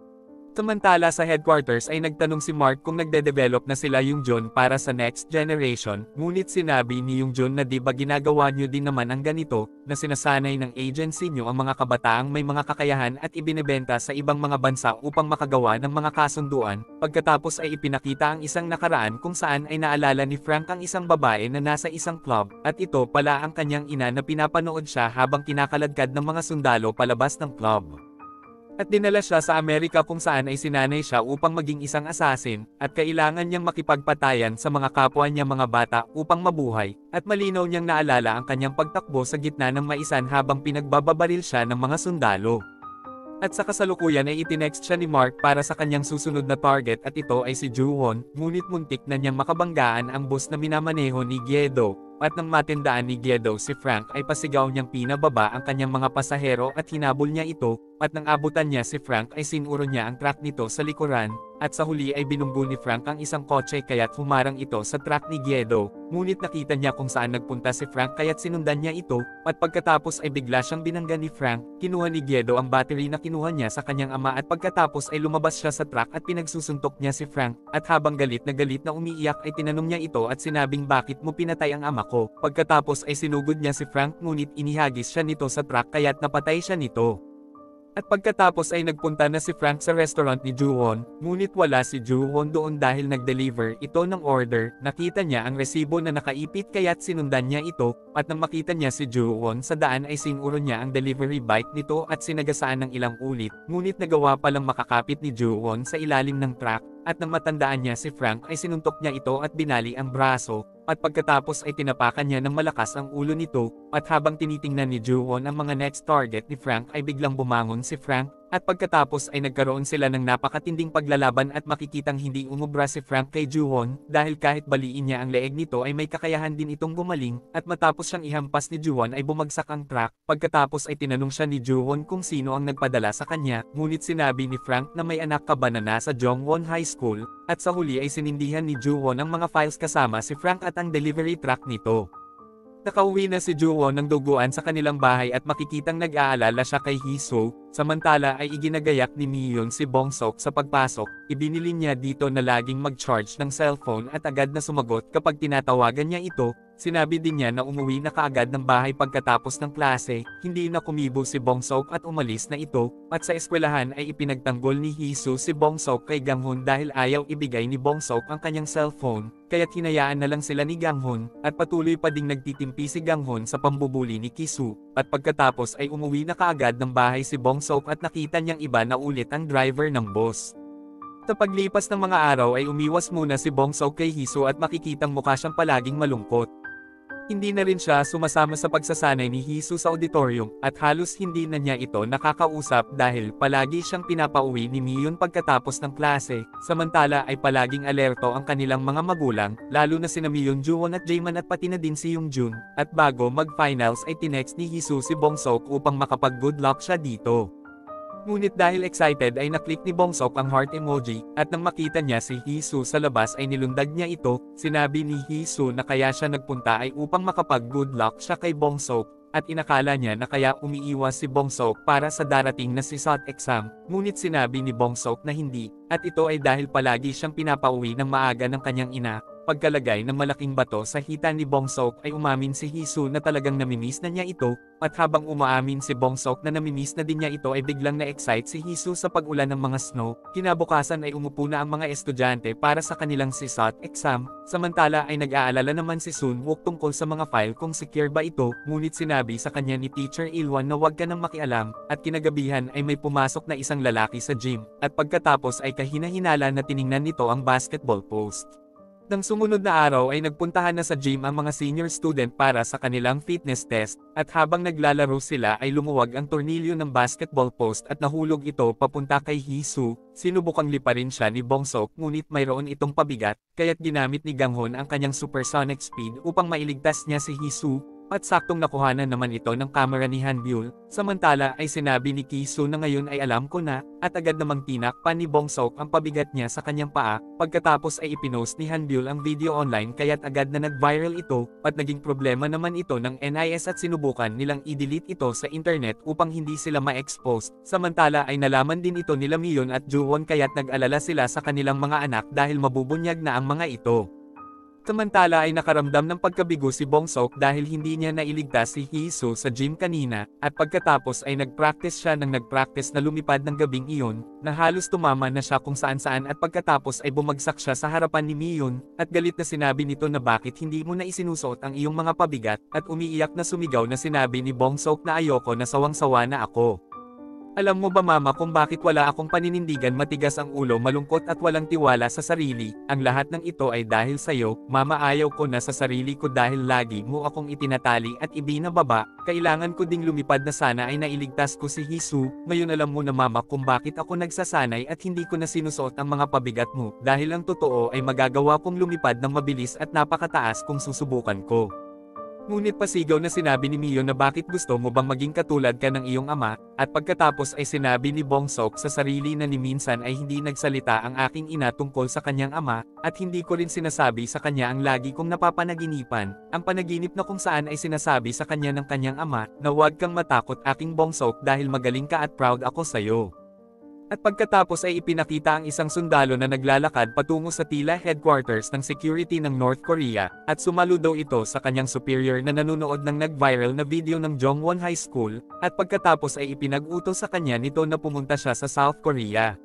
Samantala sa headquarters ay nagtanong si Mark kung nagde-develop na sila Yoongjun para sa next generation, ngunit sinabi ni Yoongjun na di ba ginagawa niyo din naman ang ganito, na sinasanay ng agency niyo ang mga kabataang may mga kakayahan at ibinebenta sa ibang mga bansa upang makagawa ng mga kasunduan. Pagkatapos ay ipinakita ang isang nakaraan kung saan ay naalala ni Frank ang isang babae na nasa isang club, at ito pala ang kanyang ina na pinapanood siya habang kinakaladkad ng mga sundalo palabas ng club. At dinala siya sa Amerika kung saan ay sinanay siya upang maging isang assassin, at kailangan niyang makipagpatayan sa mga kapwa niya mga bata upang mabuhay, at malinaw niyang naalala ang kanyang pagtakbo sa gitna ng maisan habang pinagbababaril siya ng mga sundalo. At sa kasalukuyan ay itinext siya ni Mark para sa kanyang susunod na target at ito ay si Ju-won, ngunit muntik na niyang makabanggaan ang bus na minamaneho ni Gyedo. At nang matindaan ni Gyedo si Frank ay pasigaw niyang pinababa ang kanyang mga pasahero at hinabol niya ito, at nang abutan niya si Frank ay sinuro niya ang truck nito sa likuran, at sa huli ay binunggo ni Frank ang isang kotse kaya't humarang ito sa truck ni Gyedo, ngunit nakita niya kung saan nagpunta si Frank kaya't sinundan niya ito, at pagkatapos ay bigla siyang binangga ni Frank, kinuha ni Gyedo ang battery na kinuha niya sa kanyang ama at pagkatapos ay lumabas siya sa truck at pinagsusuntok niya si Frank, at habang galit na umiiyak ay tinanong niya ito at sinabing bakit mo pinatay ang ama ko. Pagkatapos ay sinugod niya si Frank ngunit inihagis siya nito sa truck kaya't napatay siya nito. At pagkatapos ay nagpunta na si Frank sa restaurant ni Ju-won, ngunit wala si Ju-won doon dahil nag-deliver ito ng order, nakita niya ang resibo na nakaipit kaya't sinundan niya ito, at nang makita niya si Ju-won sa daan ay sinuro niya ang delivery bike nito at sinagasaan ng ilang ulit, ngunit nagawa palang makakapit ni Ju-won sa ilalim ng truck, at nang matandaan niya si Frank ay sinuntok niya ito at binali ang braso, at pagkatapos ay tinapakan niya ng malakas ang ulo nito, at habang tinitingnan ni Ju-won ang mga next target ni Frank ay biglang bumangon si Frank, at pagkatapos ay nagkaroon sila ng napakatinding paglalaban at makikitang hindi umubra si Frank kay Ju-won dahil kahit baliin niya ang leeg nito ay may kakayahan din itong gumaling, at matapos siyang ihampas ni Ju-won ay bumagsak ang truck, pagkatapos ay tinanong siya ni Ju-won kung sino ang nagpadala sa kanya, ngunit sinabi ni Frank na may anak ka ba na nasa Jongwon High School, at sa huli ay sinindihan ni Ju-won ang mga files kasama si Frank at ang delivery truck nito. Nakauwi na si Ju-won ng duguan sa kanilang bahay at makikitang nag-aalala siya kay Hee-soo, samantala ay iginagayak ni Miyeon si Bong-seok sa pagpasok, ibinili niya dito na laging mag-charge ng cellphone at agad na sumagot kapag tinatawagan niya ito, sinabi din niya na umuwi na kaagad ng bahay pagkatapos ng klase, hindi na kumibo si Bong-seok at umalis na ito, at sa eskwelahan ay ipinagtanggol ni Hee-soo si Bong-seok kay Gang-hun dahil ayaw ibigay ni Bong-seok ang kanyang cellphone, kaya't hinayaan na lang sila ni Gang-hun, at patuloy pa ding nagtitimpi si Gang-hun sa pambubuli ni Ki-soo, at pagkatapos ay umuwi na kaagad ng bahay si Bong-seok at nakita niyang iba na ulit ang driver ng bus. Sa paglipas ng mga araw ay umiwas muna si Bong-seok kay Hee-soo at makikitang mukha siyang palaging malungkot. Hindi na rin siya sumasama sa pagsasanay ni Hee-soo sa auditorium, at halos hindi na niya ito nakakausap dahil palagi siyang pinapauwi ni Miyeon pagkatapos ng klase, samantala ay palaging alerto ang kanilang mga magulang, lalo na sina Miyeon, Ju-won at Jaeman at pati na din si Yoongjun, at bago mag-finals ay tinext ni Hee-soo si Bong-seok upang makapag-good luck siya dito. Ngunit dahil excited ay naklik ni Bong-seok ang heart emoji, at nang makita niya si Hee-soo sa labas ay nilundag niya ito, sinabi ni Hee-soo na kaya siya nagpunta ay upang makapag-good luck siya kay Bong-seok, at inakala niya na kaya umiiwas si Bong-seok para sa darating na SAT exam, ngunit sinabi ni Bong-seok na hindi, at ito ay dahil palagi siyang pinapauwi ng maaga ng kanyang ina. Pagkalagay ng malaking bato sa hita ni Bong-seok ay umamin si Hee-soo na talagang namimiss na niya ito, at habang umaamin si Bong-seok na namimiss na din niya ito ay biglang na-excite si Hee-soo sa pag-ulan ng mga snow, kinabukasan ay umupo na ang mga estudyante para sa kanilang SAT exam, samantala ay nag-aalala naman si Sun-wook tungkol sa mga file kung secure ba ito, ngunit sinabi sa kanya ni Teacher Il-won na huwag ka nang makialam, at kinagabihan ay may pumasok na isang lalaki sa gym, at pagkatapos ay kahina-hinala na tiningnan nito ang basketball post. Nang sumunod na araw ay nagpuntahan na sa gym ang mga senior student para sa kanilang fitness test, at habang naglalaro sila ay lumuwag ang tornilyo ng basketball post at nahulog ito papunta kay Hee-soo. Sinubukang liparin siya ni Bong-seok ngunit mayroon itong pabigat, kaya't ginamit ni Gang-hun ang kanyang supersonic speed upang mailigtas niya si Hee-soo. At saktong nakuhanan naman ito ng kamera ni Han-byul, samantala ay sinabi ni Ki-soo na ngayon ay alam ko na, at agad namang tinakpan ni Bong-seok ang pabigat niya sa kanyang paa, pagkatapos ay ipinost ni Han-byul ang video online kaya't agad na nag-viral ito, at naging problema naman ito ng NIS at sinubukan nilang i-delete ito sa internet upang hindi sila ma-expose, samantala ay nalaman din ito nila Miyeon at Ju-won kaya't nag-alala sila sa kanilang mga anak dahil mabubunyag na ang mga ito. Samantala ay nakaramdam ng pagkabigo si Bong-seok dahil hindi niya nailigtas si Hee-soo sa gym kanina, at pagkatapos ay nag-practice siya ng nag-practice na lumipad ng gabing iyon, na halos tumama na siya kung saan-saan at pagkatapos ay bumagsak siya sa harapan ni Miyeon, at galit na sinabi nito na bakit hindi mo na isinusuot ang iyong mga pabigat, at umiiyak na sumigaw na sinabi ni Bong-seok na ayoko na sawang-sawa na ako. Alam mo ba mama kung bakit wala akong paninindigan, matigas ang ulo, malungkot at walang tiwala sa sarili? Ang lahat ng ito ay dahil sa'yo, mama. Ayaw ko na sa sarili ko dahil lagi mo akong itinatali at ibinababa. Kailangan ko ding lumipad na sana ay nailigtas ko si Hisu. Ngayon alam mo na mama kung bakit ako nagsasanay at hindi ko na sinusuot ang mga pabigat mo. Dahil ang totoo ay magagawa kong lumipad ng mabilis at napakataas kung susubukan ko. Ngunit pasigaw na sinabi ni Mio na bakit gusto mo bang maging katulad ka ng iyong ama, at pagkatapos ay sinabi ni Bong Sok sa sarili na ni minsan ay hindi nagsalita ang aking ina tungkol sa kanyang ama, at hindi ko rin sinasabi sa kanya ang lagi kong napapanaginipan, ang panaginip na kung saan ay sinasabi sa kanya ng kanyang ama, na huwag kang matakot aking Bong Sok dahil magaling ka at proud ako sa'yo. At pagkatapos ay ipinakita ang isang sundalo na naglalakad patungo sa tila headquarters ng security ng North Korea, at sumalo daw ito sa kanyang superior na nanonood ng nag-viral na video ng Jongwon High School, at pagkatapos ay ipinag-utos sa kanya nito na pumunta siya sa South Korea.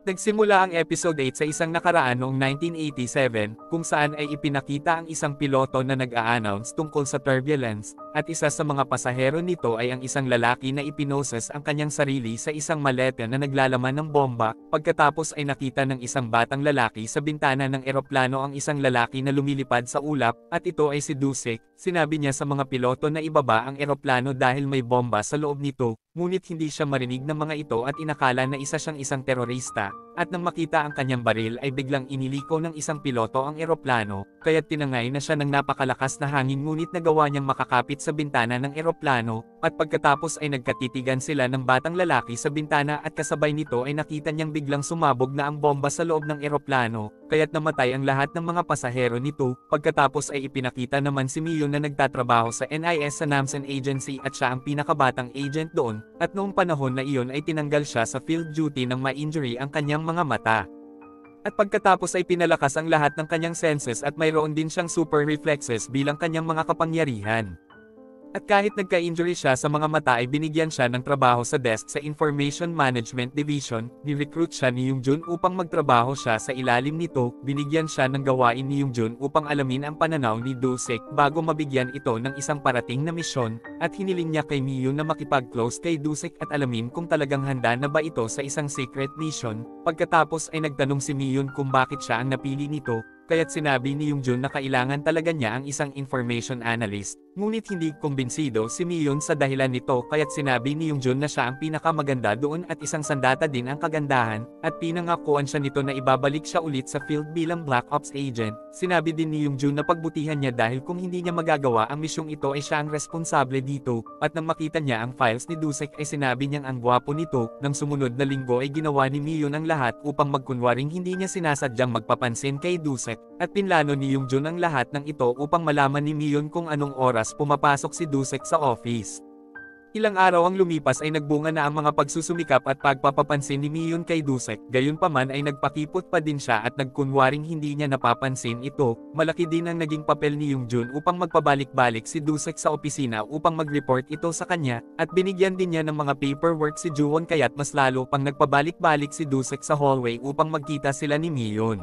Nagsimula ang episode 8 sa isang nakaraan noong 1987, kung saan ay ipinakita ang isang piloto na nag-a-announce tungkol sa turbulence, at isa sa mga pasahero nito ay ang isang lalaki na ipinoses ang kanyang sarili sa isang maleta na naglalaman ng bomba. Pagkatapos ay nakita ng isang batang lalaki sa bintana ng eroplano ang isang lalaki na lumilipad sa ulap, at ito ay si Dusek. Sinabi niya sa mga piloto na ibaba ang eroplano dahil may bomba sa loob nito, ngunit hindi siya marinig ng mga ito at inakala na isa siyang isang terorista, at nang makita ang kanyang baril ay biglang iniliko ng isang piloto ang eroplano, kaya't tinangay na siya ng napakalakas na hangin ngunit nagawa niyang makakapit sa bintana ng eroplano, at pagkatapos ay nagkatitigan sila ng batang lalaki sa bintana at kasabay nito ay nakita niyang biglang sumabog na ang bomba sa loob ng eroplano, kaya't namatay ang lahat ng mga pasahero nito. Pagkatapos ay ipinakita naman si Mio na nagtatrabaho sa NIS sa Namsan Agency at siya ang pinakabatang agent doon, at noong panahon na iyon ay tinanggal siya sa field duty nang ma-injury ang kanyang mga mata. At pagkatapos ay pinalakas ang lahat ng kanyang senses at mayroon din siyang super reflexes bilang kanyang mga kapangyarihan. At kahit nagka-injury siya sa mga mata ay binigyan siya ng trabaho sa desk sa Information Management Division, ni-recruit siya ni Yoongjun upang magtrabaho siya sa ilalim nito, binigyan siya ng gawain ni Yoongjun upang alamin ang pananaw ni Dusek bago mabigyan ito ng isang parating na misyon, at hiniling niya kay Mio na makipag-close kay Dusek at alamin kung talagang handa na ba ito sa isang secret mission. Pagkatapos ay nagtanong si Mio kung bakit siya ang napili nito, kaya't sinabi ni Yoongjun na kailangan talaga niya ang isang information analyst, ngunit hindi kumbinsido si Mio sa dahilan nito kaya't sinabi ni Yoongjun na siya ang pinakamaganda doon at isang sandata din ang kagandahan, at pinangakuan siya nito na ibabalik siya ulit sa field bilang Black Ops agent. Sinabi din ni Yoongjun na pagbutihan niya dahil kung hindi niya magagawa ang misyong ito ay siya ang responsable dito, at nang makita niya ang files ni Dusek ay sinabi niyang ang gwapo nito. Nang sumunod na linggo ay ginawa ni Mio ang lahat upang magkunwaring hindi niya sinasadyang magpapansin kay Dusek, at pinlano ni Yoongjun ang lahat ng ito upang malaman ni Mio kung anong oras pumapasok si Dusek sa office. Ilang araw ang lumipas ay nagbunga na ang mga pagsusumikap at pagpapapansin ni Mio kay Dusek, gayunpaman ay nagpakipot pa din siya at nagkunwaring hindi niya napapansin ito. Malaki din ang naging papel ni Yoongjun upang magpabalik-balik si Dusek sa opisina upang mag-report ito sa kanya, at binigyan din niya ng mga paperwork si Juwon kaya't mas lalo pang nagpabalik-balik si Dusek sa hallway upang magkita sila ni Mio.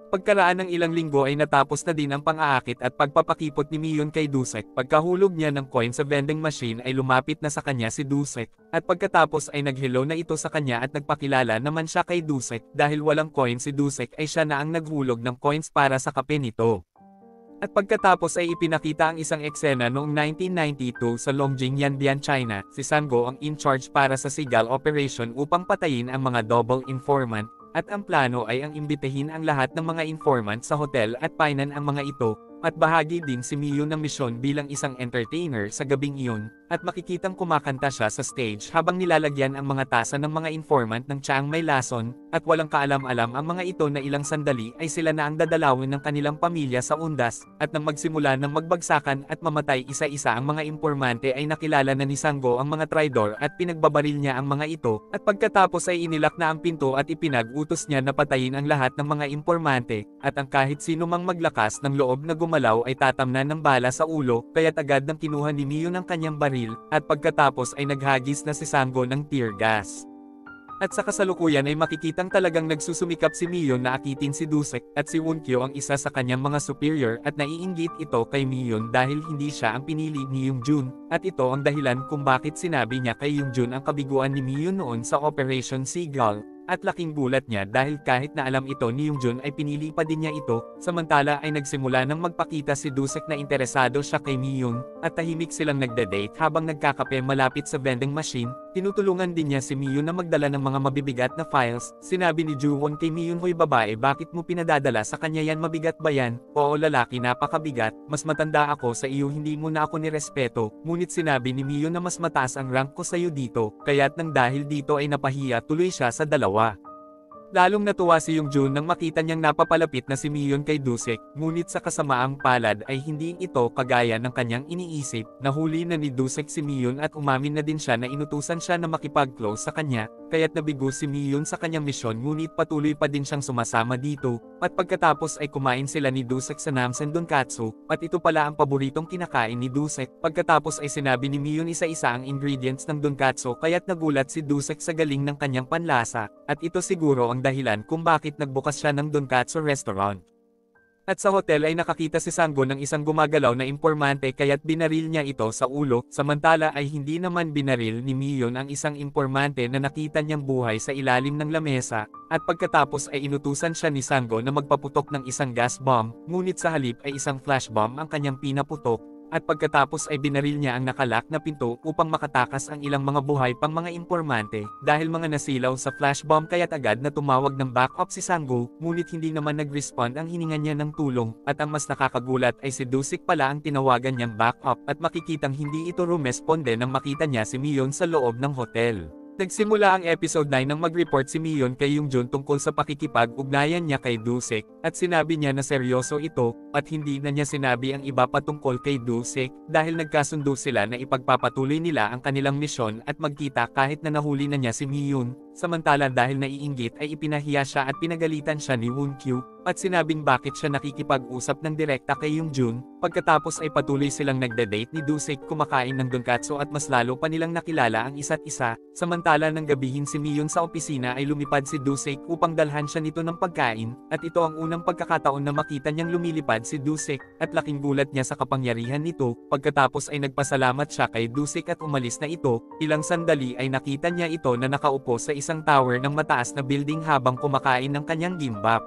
Pagkaraan ng ilang linggo ay natapos na din ang pang-aakit at pagpapakipot ni Mio kay Dusek. Pagkahulog niya ng coin sa vending machine ay lumapit na sa kanya si Dusek, at pagkatapos ay nag-hello na ito sa kanya at nagpakilala naman siya kay Dusek. Dahil walang coin si Dusek ay siya na ang naghulog ng coins para sa kape nito. At pagkatapos ay ipinakita ang isang eksena noong 1992 sa Longjing, Yanbian, China. Si Sango ang in charge para sa Seagull Operation upang patayin ang mga double informant, at ang plano ay ang imbitahin ang lahat ng mga informant sa hotel at painan ang mga ito, at bahagi din si Mio ng misyon bilang isang entertainer sa gabing iyon, at makikitang kumakanta siya sa stage habang nilalagyan ang mga tasa ng mga informant ng Chiang Mai lason, at walang kaalam-alam ang mga ito na ilang sandali ay sila na ang dadalawin ng kanilang pamilya sa undas, at nang magsimula ng magbagsakan at mamatay isa-isa ang mga impormante ay nakilala na ni Sango ang mga traidor at pinagbabaril niya ang mga ito, at pagkatapos ay inilak na ang pinto at ipinag-utos niya na patayin ang lahat ng mga impormante, at ang kahit sino mang maglakas ng loob na gumalaw ay tatamnan ng bala sa ulo, kaya't agad nang kinuha ni Mio ng kanyang baril, at pagkatapos ay naghagis na si Sango ng tear gas. At sa kasalukuyan ay makikitang talagang nagsusumikap si Mion na akitin si Dusek at si Woonkyo ang isa sa kanyang mga superior at naiinggit ito kay Mion dahil hindi siya ang pinili ni Yoongjun, at ito ang dahilan kung bakit sinabi niya kay Yoongjun ang kabiguan ni Mion noon sa Operation Seagull. At laking gulat niya dahil kahit na alam ito ni Yoongjun ay pinili pa din niya ito, samantala ay nagsimula nang magpakita si Dusek na interesado siya kay Mion, at tahimik silang nagde-date habang nagkakape malapit sa vending machine. Tinutulungan din niya si Mion na magdala ng mga mabibigat na files. Sinabi ni Ju-won kay Mion, "Hoy babae, bakit mo pinadadala sa kanya yan, mabigat ba yan?" "Oo lalaki, napakabigat, mas matanda ako sa iyo, hindi mo na ako nirespeto." Ngunit sinabi ni Mion na mas mataas ang rank ko sa iyo dito, kaya't nang dahil dito ay napahiya tuloy siya sa dalawa. Lalong natuwa si Yoongjun nang makita niyang napapalapit na si Mion kay Dusek, ngunit sa kasamaang palad ay hindi ito kagaya ng kanyang iniisip. Nahuli na ni Dusek si Mion at umamin na din siya na inutusan siya na makipag-close sa kanya, kaya't nabigo si Mion sa kanyang misyon ngunit patuloy pa din siyang sumasama dito. At pagkatapos ay kumain sila ni Dusek sa Namsen Donkatsu, at ito pala ang paboritong kinakain ni Dusek. Pagkatapos ay sinabi ni Mion isa-isa ang ingredients ng Donkatsu kaya't nagulat si Dusek sa galing ng kanyang panlasa, at ito siguro ang dahilan kung bakit nagbukas siya ng Donkatsu restaurant. At sa hotel ay nakakita si Sanggo ng isang gumagalaw na impormante kaya't binaril niya ito sa ulo, samantala ay hindi naman binaril ni Mion ang isang impormante na nakita niyang buhay sa ilalim ng lamesa, at pagkatapos ay inutusan siya ni Sanggo na magpaputok ng isang gas bomb, ngunit sa halip ay isang flash bomb ang kanyang pinaputok. At pagkatapos ay binaril niya ang nakalak na pinto upang makatakas ang ilang mga buhay pang mga impormante, dahil mga nasilaw sa flash bomb kaya't agad na tumawag ng backup si Sanggo, ngunit hindi naman nag-respond ang hininga niya ng tulong, at ang mas nakakagulat ay si Dusek pala ang tinawagan niyang backup, at makikitang hindi ito rumesponde nang makita niya si Mion sa loob ng hotel. Nagsimula ang episode 9 nang mag-report si Mion kay Yoongjun tungkol sa pakikipag-ugnayan niya kay Dusek, at sinabi niya na seryoso ito, at hindi na niya sinabi ang iba patungkol kay Dusek, dahil nagkasundo sila na ipagpapatuloy nila ang kanilang misyon at magkita kahit na nahuli na niya si Mion. Samantala dahil naiinggit ay ipinahiya siya at pinagalitan siya ni Woonkyo, at sinabing bakit siya nakikipag-usap ng direkta kay Yoongjun. Pagkatapos ay patuloy silang nagde-date ni Dusek, kumakain ng Donkatsu at mas lalo pa nilang nakilala ang isa't isa. Samantala nang gabihin si Mion sa opisina ay lumipad si Dusek upang dalhan siya nito ng pagkain, at ito ang unang pagkakataon na makita niyang lumilipad si Dusek, at laking gulat niya sa kapangyarihan nito. Pagkatapos ay nagpasalamat siya kay Dusek at umalis na ito. Ilang sandali ay nakita niya ito na nakaupo sa isang tower ng mataas na building habang kumakain ng kanyang gimbap.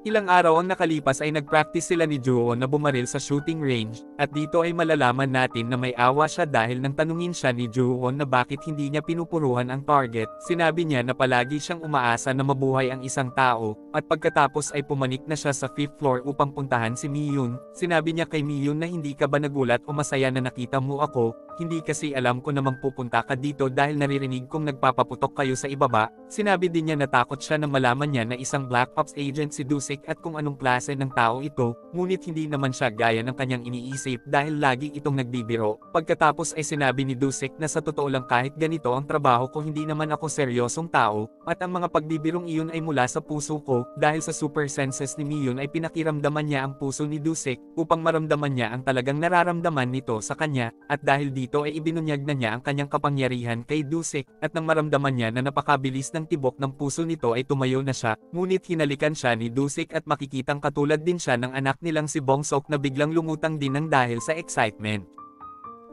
Ilang araw ang nakalipas ay nag-practice sila ni Ju-won na bumaril sa shooting range, at dito ay malalaman natin na may awa siya dahil nang tanungin siya ni Ju-won na bakit hindi niya pinupuruhan ang target. Sinabi niya na palagi siyang umaasa na mabuhay ang isang tao, at pagkatapos ay pumanik na siya sa 5th floor upang puntahan si Mion. Sinabi niya kay Mion na hindi ka ba nagulat o masaya na nakita mo ako? Hindi kasi alam ko namang pupunta ka dito dahil naririnig kong nagpapaputok kayo sa ibaba. Sinabi din niya na takot siya nang malaman niya na isang Black Ops agent si Dusek at kung anong klase ng tao ito, ngunit hindi naman siya gaya ng kanyang iniisip dahil lagi itong nagbibiro. Pagkatapos ay sinabi ni Dusek na sa totoo lang kahit ganito ang trabaho ko hindi naman ako seryosong tao, at ang mga pagbibirong iyon ay mula sa puso ko. Dahil sa super senses ni Mion ay pinakiramdaman niya ang puso ni Dusek upang maramdaman niya ang talagang nararamdaman nito sa kanya, at dahil dito ay ibinunyag na niya ang kanyang kapangyarihan kay Dusek, at nang maramdaman niya na napakabilis ng tibok ng puso nito ay tumayo na siya, ngunit hinalikan siya ni Dusek at makikitang katulad din siya ng anak nilang si Bongsok na biglang lumutang din ng dahil sa excitement.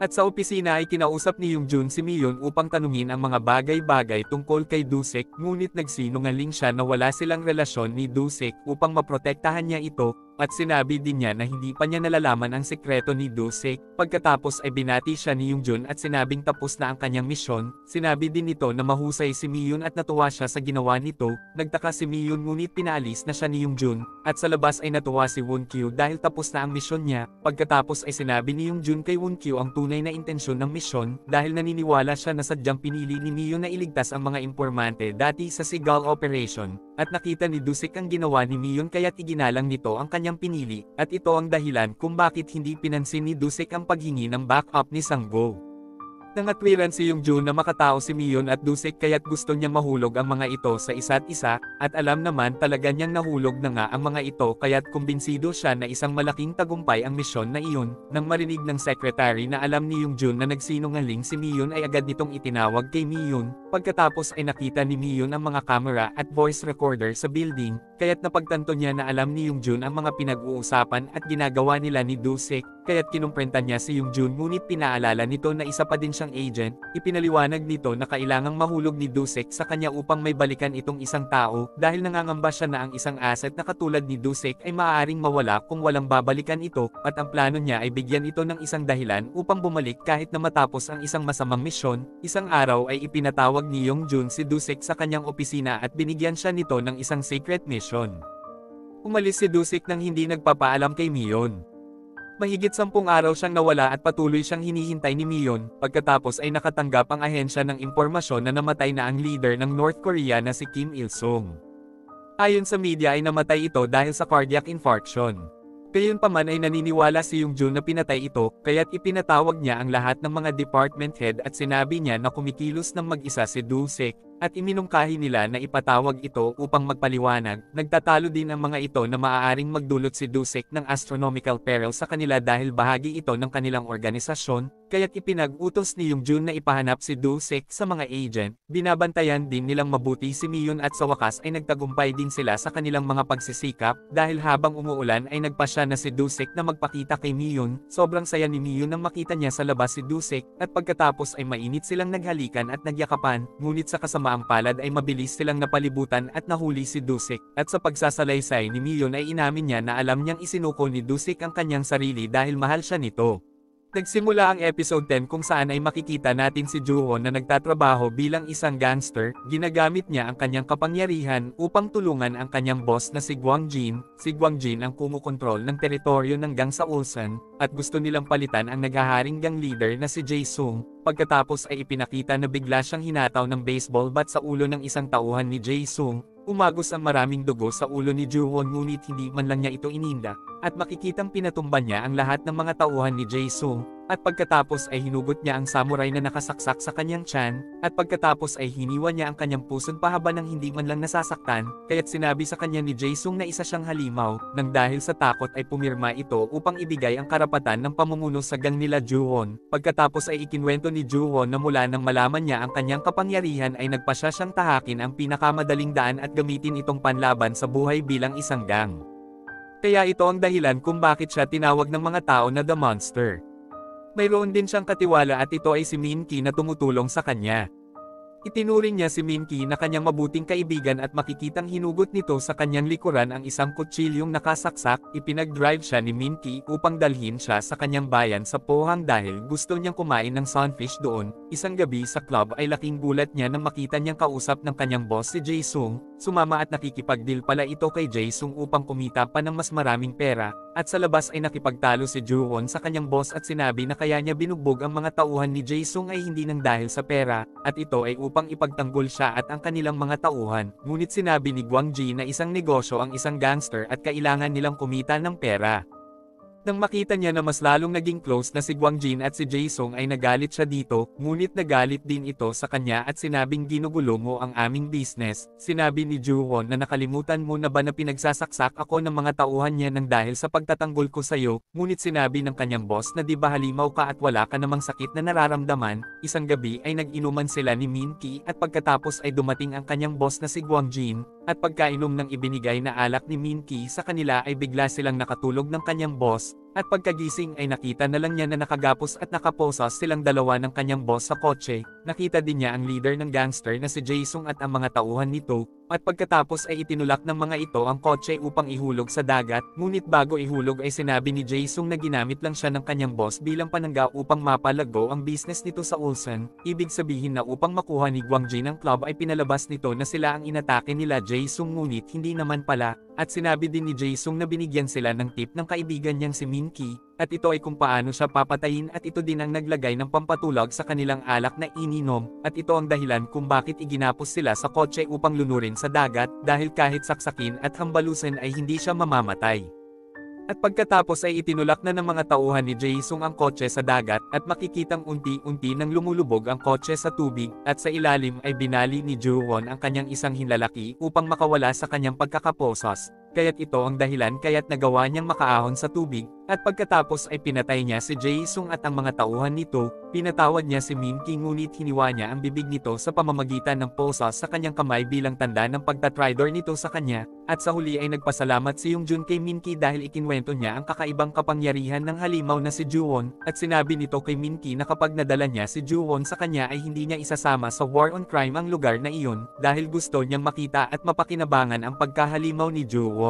At sa opisina ay kinausap ni Yoongjun si Mion upang tanungin ang mga bagay-bagay tungkol kay Dusek, ngunit nagsinungaling siya na wala silang relasyon ni Dusek upang maprotektahan niya ito, at sinabi din niya na hindi pa niya nalalaman ang sekreto ni Dusek. Pagkatapos ay binati siya ni Yoongjun at sinabing tapos na ang kanyang misyon. Sinabi din nito na mahusay si Mion at natuwa siya sa ginawa nito. Nagtaka si Mion ngunit pinaalis na siya ni Yoongjun, at sa labas ay natuwa si Woonkyo dahil tapos na ang misyon niya. Pagkatapos ay sinabi ni Yoongjun kay Woonkyo ang tunay na intensyon ng misyon, dahil naniniwala siya na sadyang pinili ni Mion na iligtas ang mga impormante dati sa Seagull Operation, at nakita ni Dusek ang ginawa ni Mion kaya't iginalang nito ang kanyang pinili, at ito ang dahilan kung bakit hindi pinansin ni Dusek ang paghingi ng backup ni Sanggo. Nangatwiran si Yoongjun na makatao si Mion at Dusik kaya't gusto niyang mahulog ang mga ito sa isa't isa, at alam naman talaga niyang nahulog na nga ang mga ito kaya't kumbinsido siya na isang malaking tagumpay ang misyon na iyon. Nang marinig ng secretary na alam ni Yoongjun na nagsinungaling si Mion ay agad nitong itinawag kay Mion, pagkatapos ay nakita ni Mion ang mga camera at voice recorder sa building, kaya't napagtanto niya na alam ni Yoongjun ang mga pinag-uusapan at ginagawa nila ni Dusik, kaya't kinumprenta niya si Yoongjun ngunit pinaalala nito na isa pa din siyang agent. Ipinaliwanag nito na kailangang mahulog ni Dusik sa kanya upang may balikan itong isang tao, dahil nangangamba siya na ang isang asset na katulad ni Dusik ay maaaring mawala kung walang babalikan ito, at ang plano niya ay bigyan ito ng isang dahilan upang bumalik kahit na matapos ang isang masamang misyon. Isang araw ay ipinatawag ni Yoongjun si Dusik sa kanyang opisina at binigyan siya nito ng isang secret mission. Umalis si Dusik nang hindi nagpapaalam kay Mion. Mahigit 10 araw siyang nawala at patuloy siyang hinihintay ni Mion, pagkatapos ay nakatanggap ang ahensya ng impormasyon na namatay na ang leader ng North Korea na si Kim Il-sung. Ayon sa media ay namatay ito dahil sa cardiac infarction. Gayunpaman ay naniniwala si Yoongjun na pinatay ito, kaya't ipinatawag niya ang lahat ng mga department head at sinabi niya na kumikilos ng mag-isa si Dusik, at iminungkahi nila na ipatawag ito upang magpaliwanag. Nagtatalo din ang mga ito na maaaring magdulot si Dusik ng astronomical peril sa kanila dahil bahagi ito ng kanilang organisasyon, kaya't ipinag-utos ni Yoongjun na ipahanap si Dusik sa mga agent. Binabantayan din nilang mabuti si Mion at sa wakas ay nagtagumpay din sila sa kanilang mga pagsisikap, dahil habang umuulan ay nagpasya na si Dusik na magpakita kay Mion. Sobrang saya ni Mion nang makita niya sa labas si Dusik, at pagkatapos ay mainit silang naghalikan at nagyakapan, ngunit sa kasamaang palad ay mabilis silang napalibutan at nahuli si Dusik, at sa pagsasalaysay ni Mion ay inamin niya na alam niyang isinuko ni Dusik ang kanyang sarili dahil mahal siya nito. Nagsimula ang episode 10 kung saan ay makikita natin si Joo-won na nagtatrabaho bilang isang gangster. Ginagamit niya ang kanyang kapangyarihan upang tulungan ang kanyang boss na si Gwang-jin. Si Gwang-jin ang kumukontrol ng teritoryo ng gang sa Ulsan, at gusto nilang palitan ang naghaharing gang leader na si Jae-sung. Pagkatapos ay ipinakita na bigla siyang hinataw ng baseball bat sa ulo ng isang tauhan ni Jae-sung. Umagos ang maraming dugo sa ulo ni Joo-won ngunit hindi man lang niya ito ininda, at makikitang pinatumba niya ang lahat ng mga tauhan ni Jae-sung, at pagkatapos ay hinugot niya ang samurai na nakasaksak sa kanyang tiyan, at pagkatapos ay hiniwa niya ang kanyang puson pahaba ng hindi man lang nasasaktan, kaya't sinabi sa kanya ni Jae-sung na isa siyang halimaw, nang dahil sa takot ay pumirma ito upang ibigay ang karapatan ng pamumuno sa gang nila Joo-won. Pagkatapos ay ikinwento ni Joo-won na mula nang malaman niya ang kanyang kapangyarihan ay nagpasya siyang tahakin ang pinakamadaling daan at gamitin itong panlaban sa buhay bilang isang gang. Kaya ito ang dahilan kung bakit siya tinawag ng mga tao na The Monster. Mayroon din siyang katiwala at ito ay si Min-ki na tumutulong sa kanya. Itinuring niya si Min-ki na kanyang mabuting kaibigan at makikitang hinugot nito sa kanyang likuran ang isang kutsilyong nakasaksak. Ipinag-drive siya ni Min-ki upang dalhin siya sa kanyang bayan sa Pohang dahil gusto niyang kumain ng sunfish doon. Isang gabi sa club ay laking gulat niya nang makita niyang kausap ng kanyang boss si Jae-sung. Sumama at nakikipag-deal pala ito kay Jae-sung upang kumita pa ng mas maraming pera. At sa labas ay nakipagtalo si Joo-won sa kanyang boss at sinabi na kaya niya binugbog ang mga tauhan ni Jae-sung ay hindi nang dahil sa pera, at ito ay upang ipagtanggol siya at ang kanilang mga tauhan. Ngunit sinabi ni Gwang-ji na isang negosyo ang isang gangster at kailangan nilang kumita ng pera. Nang makita niya na mas lalong naging close na si Gwang-jin at si Jae-sung ay nagalit siya dito, ngunit nagalit din ito sa kanya at sinabing ginugulo mo ang aming business. Sinabi ni Joo-won na nakalimutan mo na ba na pinagsasaksak ako ng mga tauhan niya nang dahil sa pagtatanggol ko sa'yo, ngunit sinabi ng kanyang boss na di ba halimaw ka at wala ka namang sakit na nararamdaman. Isang gabi ay nag-inuman sila ni Min-ki at pagkatapos ay dumating ang kanyang boss na si Gwang-jin, at pagkainom ng ibinigay na alak ni Min-ki sa kanila ay bigla silang nakatulog ng kanyang boss. At pagkagising ay nakita na lang niya na nakagapos at nakaposas silang dalawa ng kanyang boss sa kotse. Nakita din niya ang leader ng gangster na si Jae-sung at ang mga tauhan nito, at pagkatapos ay itinulak ng mga ito ang kotse upang ihulog sa dagat, ngunit bago ihulog ay sinabi ni Jae-sung na ginamit lang siya ng kanyang boss bilang panangga upang mapalago ang business nito sa Ulsan. Ibig sabihin na upang makuha ni Gwang-jin ang club ay pinalabas nito na sila ang inatake nila Jae-sung ngunit hindi naman pala. At sinabi din ni Jae-sung na binigyan sila ng tip ng kaibigan niyang si Min-ki, at ito ay kung paano siya papatayin at ito din ang naglagay ng pampatulog sa kanilang alak na ininom, at ito ang dahilan kung bakit iginapos sila sa kotse upang lunurin sa dagat, dahil kahit saksakin at hambalusin ay hindi siya mamamatay. At pagkatapos ay itinulak na ng mga tauhan ni Jae-sung ang kotse sa dagat at makikitang unti-unti nang lumulubog ang kotse sa tubig at sa ilalim ay binali ni Joo-won ang kanyang isang hinlalaki upang makawala sa kanyang pagkakaposas. Kaya't ito ang dahilan kaya't nagawa niyang makaahon sa tubig, at pagkatapos ay pinatay niya si Jae-sung at ang mga tauhan nito, pinatawad niya si Min-ki ngunit hiniwa niya ang bibig nito sa pamamagitan ng posas sa kanyang kamay bilang tanda ng pagtatridor nito sa kanya, at sa huli ay nagpasalamat si Yoongjun kay Min-ki dahil ikinwento niya ang kakaibang kapangyarihan ng halimaw na si Joo-won, at sinabi nito kay Min-ki na kapag nadala niya si Joo-won sa kanya ay hindi niya isasama sa war on crime ang lugar na iyon, dahil gusto niyang makita at mapakinabangan ang pagkahalimaw ni Joo-won.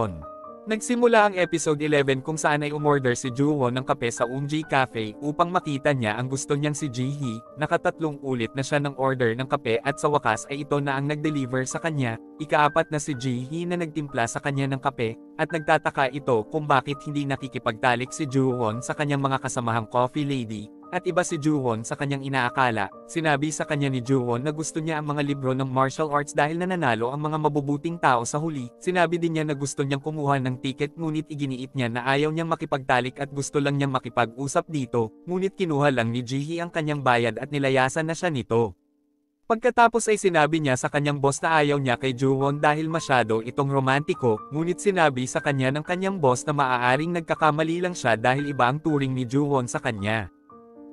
Nagsimula ang episode 11 kung saan ay umorder si Joo-won ng kape sa Umji Cafe upang makita niya ang gusto niyang si Ji-hee. Nakatatlong ulit na siya ng order ng kape at sa wakas ay ito na ang nag-deliver sa kanya. Ikaapat na si Ji-hee na nagtimpla sa kanya ng kape, at nagtataka ito kung bakit hindi nakikipagtalik si Joo-won sa kanyang mga kasamahang coffee lady. At iba si Joo-won sa kanyang inaakala. Sinabi sa kanya ni Joo-won na gusto niya ang mga libro ng martial arts dahil nananalo ang mga mabubuting tao sa huli. Sinabi din niya na gusto niyang kumuha ng ticket ngunit iginiit niya na ayaw niyang makipagtalik at gusto lang niyang makipag-usap dito. Ngunit kinuha lang ni Ji-hee ang kanyang bayad at nilayasan na siya nito. Pagkatapos ay sinabi niya sa kanyang boss na ayaw niya kay Joo-won dahil masyado itong romantiko, ngunit sinabi sa kanya ng kanyang boss na maaaring nagkakamali lang siya dahil iba ang turing ni Joo-won sa kanya.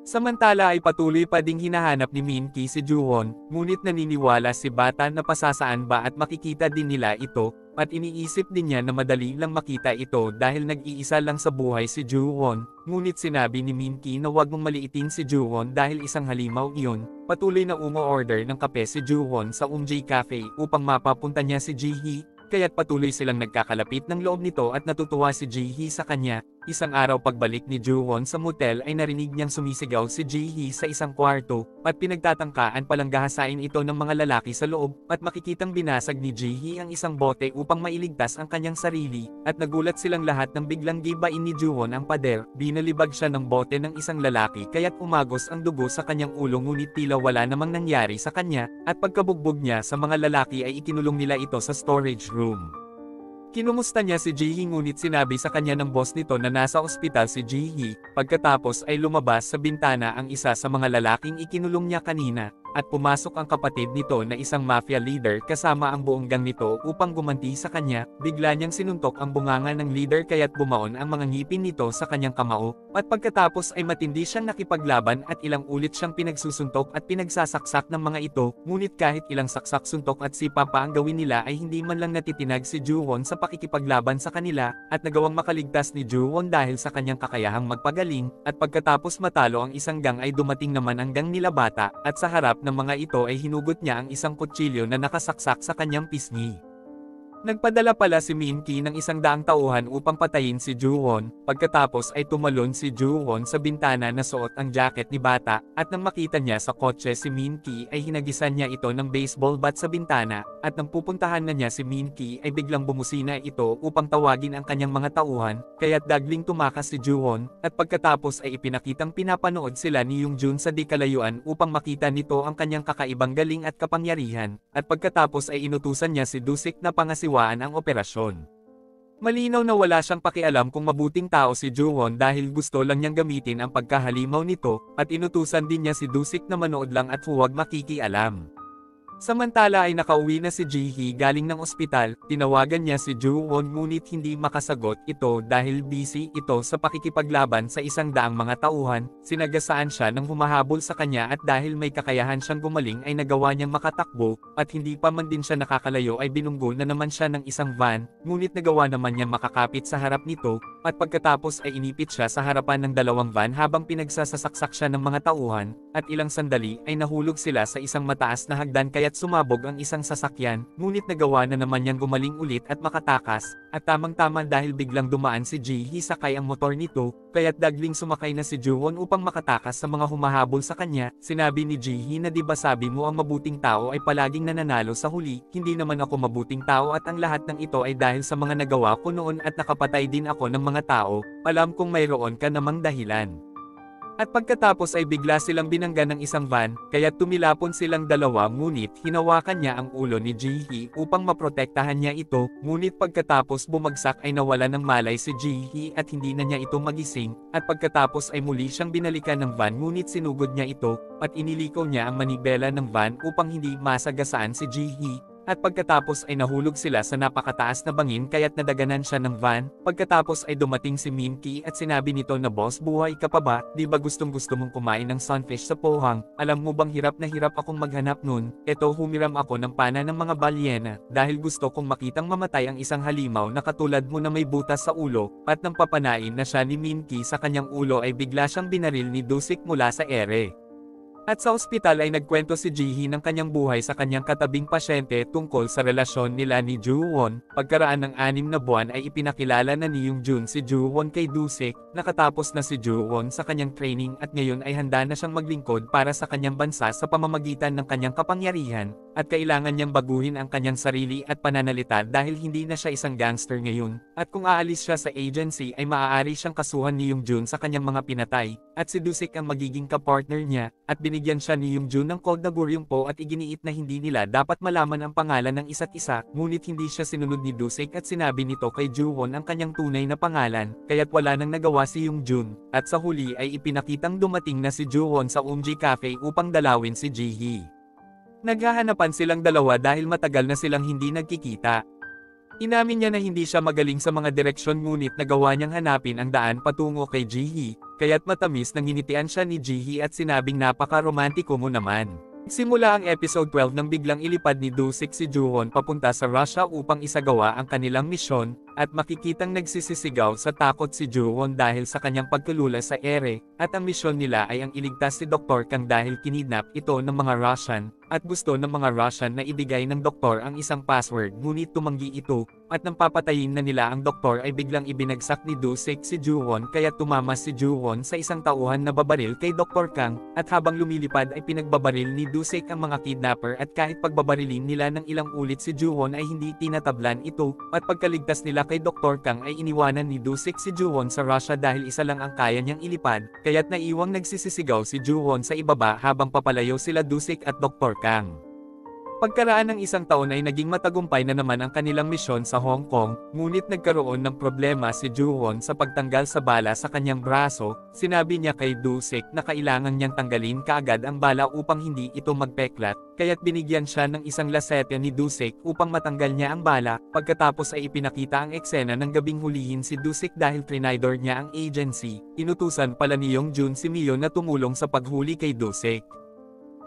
Samantala ay patuloy pa ding hinahanap ni Min-ki si Joo-won, ngunit naniniwala si Bata na pasasaan ba at makikita din nila ito, at iniisip din niya na madali lang makita ito dahil nag-iisa lang sa buhay si Joo-won, ngunit sinabi ni Min-ki na wag mong maliitin si Joo-won dahil isang halimaw iyon. Patuloy na umo-order ng kape si Joo-won sa Umji Cafe upang mapapunta niya si Ji-hee, kaya't patuloy silang nagkakalapit ng loob nito at natutuwa si Ji-hee sa kanya. Isang araw pagbalik ni Joo-won sa motel ay narinig niyang sumisigaw si Ji-hee sa isang kwarto, at pinagtatangkaan palang gahasain ito ng mga lalaki sa loob, at makikitang binasag ni Ji-hee ang isang bote upang mailigtas ang kanyang sarili, at nagulat silang lahat nang biglang gibain ni Joo-won ang pader. Binalibag siya ng bote ng isang lalaki kaya't umagos ang dugo sa kanyang ulo ngunit tila wala namang nangyari sa kanya, at pagkabugbog niya sa mga lalaki ay ikinulong nila ito sa storage room. Kinumusta niya si Ji-hee ngunit sinabi sa kanya ng boss nito na nasa ospital si Ji-hee. Pagkatapos ay lumabas sa bintana ang isa sa mga lalaking ikinulong niya kanina, at pumasok ang kapatid nito na isang mafia leader kasama ang buong gang nito upang gumanti sa kanya. Bigla niyang sinuntok ang bunganga ng leader kaya't bumaon ang mga ngipin nito sa kanyang kamao, at pagkatapos ay matindi siyang nakipaglaban at ilang ulit siyang pinagsusuntok at pinagsasaksak ng mga ito, ngunit kahit ilang saksak-suntok at sipa pa ang gawin nila ay hindi man lang natitinag si Joo-won sa pakikipaglaban sa kanila, at nagawang makaligtas ni Joo-won dahil sa kanyang kakayahang magpagaling, at pagkatapos matalo ang isang gang ay dumating naman ang gang nila Bata, at sa harap ng mga ito ay hinugot niya ang isang kutsilyo na nakasaksak sa kanyang pisngi. Nagpadala pala si Min-ki ng 100 tauhan upang patayin si Joo-won. Pagkatapos ay tumalon si Joo-won sa bintana na suot ang jacket ni Bata, at nang makita niya sa kotse si Min-ki ay hinagisan niya ito ng baseball bat sa bintana, at nang pupuntahan na niya si Min-ki ay biglang bumusina ito upang tawagin ang kanyang mga tauhan, kaya't dagling tumakas si Joo-won, at pagkatapos ay ipinakitang pinapanood sila ni Yoongjun sa di kalayuan upang makita nito ang kanyang kakaibang galing at kapangyarihan, at pagkatapos ay inutusan niya si Dusik na pangasiwaan ang operasyon. Malinaw na wala siyang pakialam kung mabuting tao si Joo-won dahil gusto lang niyang gamitin ang pagkahalimaw nito, at inutusan din niya si Dusik na manood lang at huwag makikialam. Samantala ay nakauwi na si Ji-hee galing ng ospital. Tinawagan niya si Joo-won ngunit hindi makasagot ito dahil busy ito sa pakikipaglaban sa 100 mga tauhan. Sinagasaan siya ng humahabol sa kanya at dahil may kakayahan siyang gumaling ay nagawa niyang makatakbo, at hindi pa man din siya nakakalayo ay binunggol na naman siya ng isang van, ngunit nagawa naman niyang makakapit sa harap nito, at pagkatapos ay inipit siya sa harapan ng 2 van habang pinagsasasaksak siya ng mga tauhan, at ilang sandali ay nahulog sila sa isang mataas na hagdan kaya't sumabog ang isang sasakyan, ngunit nagawa na naman niyang gumaling ulit at makatakas, at tamang-tama dahil biglang dumaan si Ji-hee sakay ang motor nito, kaya't dagling sumakay na si Joo-won upang makatakas sa mga humahabol sa kanya. Sinabi ni Ji-hee na di ba sabi mo ang mabuting tao ay palaging nananalo sa huli, hindi naman ako mabuting tao at ang lahat ng ito ay dahil sa mga nagawa ko noon at nakapatay din ako ng mga tao, alam kong mayroon ka namang dahilan. At pagkatapos ay bigla silang binangga ng isang van, kaya tumilapon silang dalawa ngunit hinawakan niya ang ulo ni Ji-hee upang maprotektahan niya ito, ngunit pagkatapos bumagsak ay nawala ng malay si Ji-hee at hindi na niya ito magising, at pagkatapos ay muli siyang binalikan ng van ngunit sinugod niya ito, at inilikaw niya ang manibela ng van upang hindi masagasaan si Ji-hee. At pagkatapos ay nahulog sila sa napakataas na bangin kaya't nadaganan siya ng van. Pagkatapos ay dumating si Min-ki at sinabi nito na boss, buhay ka pa ba? Di ba gustong gusto mong kumain ng sunfish sa Pohang? Alam mo bang hirap na hirap akong maghanap nun? Eto, humiram ako ng pana ng mga balyena dahil gusto kong makitang mamatay ang isang halimaw na katulad mo na may butas sa ulo. At nang papanain na siya ni Min-ki sa kanyang ulo ay bigla siyang binaril ni Dusik mula sa ere. At sa ospital ay nagkwento si Ji-hee ng kanyang buhay sa kanyang katabing pasyente tungkol sa relasyon nila ni Joo-won. Pagkaraan ng 6 na buwan ay ipinakilala na ni Young-jun si Joo-won kay Dusik, nakatapos na si Joo-won sa kanyang training at ngayon ay handa na siyang maglingkod para sa kanyang bansa sa pamamagitan ng kanyang kapangyarihan, at kailangan niyang baguhin ang kanyang sarili at pananalita dahil hindi na siya isang gangster ngayon, at kung aalis siya sa agency ay maaari siyang kasuhan ni Young-jun sa kanyang mga pinatay, at si Dusik ang magiging kapartner niya, at binigyan siya ni Young-jun ng code na Guryongpo at iginiit na hindi nila dapat malaman ang pangalan ng isa't isa, ngunit hindi siya sinunod ni Dusik at sinabi nito kay Joo-won ang kanyang tunay na pangalan, kaya't wala nang nagawa si Young-jun, at sa huli ay ipinakitang dumating na si Joo-won sa Umji Cafe upang dalawin si Ji-hee. Naghahanapan silang dalawa dahil matagal na silang hindi nagkikita. Inamin niya na hindi siya magaling sa mga direksyon ngunit nagawa niyang hanapin ang daan patungo kay Ji-hee, kaya't matamis nang hinitian siya ni Ji-hee at sinabing napaka-romantiko mo naman. Simula ang episode 12 nang biglang ilipad ni Dusik si Joo-won papunta sa Russia upang isagawa ang kanilang misyon, at makikitang nagsisisigaw sa takot si Joo-won dahil sa kanyang pagkalula sa ere, at ang misyon nila ay ang iligtas si Dr. Kang dahil kinidnap ito ng mga Russian, at gusto ng mga Russian na ibigay ng doktor ang isang password ngunit tumanggi ito, at nang papatayin na nila ang doktor ay biglang ibinagsak ni Dusik si Joo-won kaya tumama si Joo-won sa isang tauhan na babaril kay Dr. Kang, at habang lumilipad ay pinagbabaril ni Dusik ang mga kidnapper at kahit pagbabarilin nila ng ilang ulit si Joo-won ay hindi tinatablan ito, at pagkaligtas nila kay Dr. Kang ay iniwanan ni Dusik si Joo-won sa Russia dahil isa lang ang kaya niyang ilipad, kaya't naiwang nagsisisigaw si Joo-won sa ibaba habang papalayo sila Dusik at Dr. Kang. Pagkaraan ng isang taon ay naging matagumpay na naman ang kanilang misyon sa Hong Kong, ngunit nagkaroon ng problema si Joo-won sa pagtanggal sa bala sa kanyang braso. Sinabi niya kay Dusik na kailangan niyang tanggalin kaagad ang bala upang hindi ito magpeklat, kaya't binigyan siya ng isang lasete ni Dusik upang matanggal niya ang bala. Pagkatapos ay ipinakita ang eksena ng gabing hulihin si Dusik dahil trinidor niya ang agency. Inutusan pala ni Young-jun si Mio na tumulong sa paghuli kay Dusik.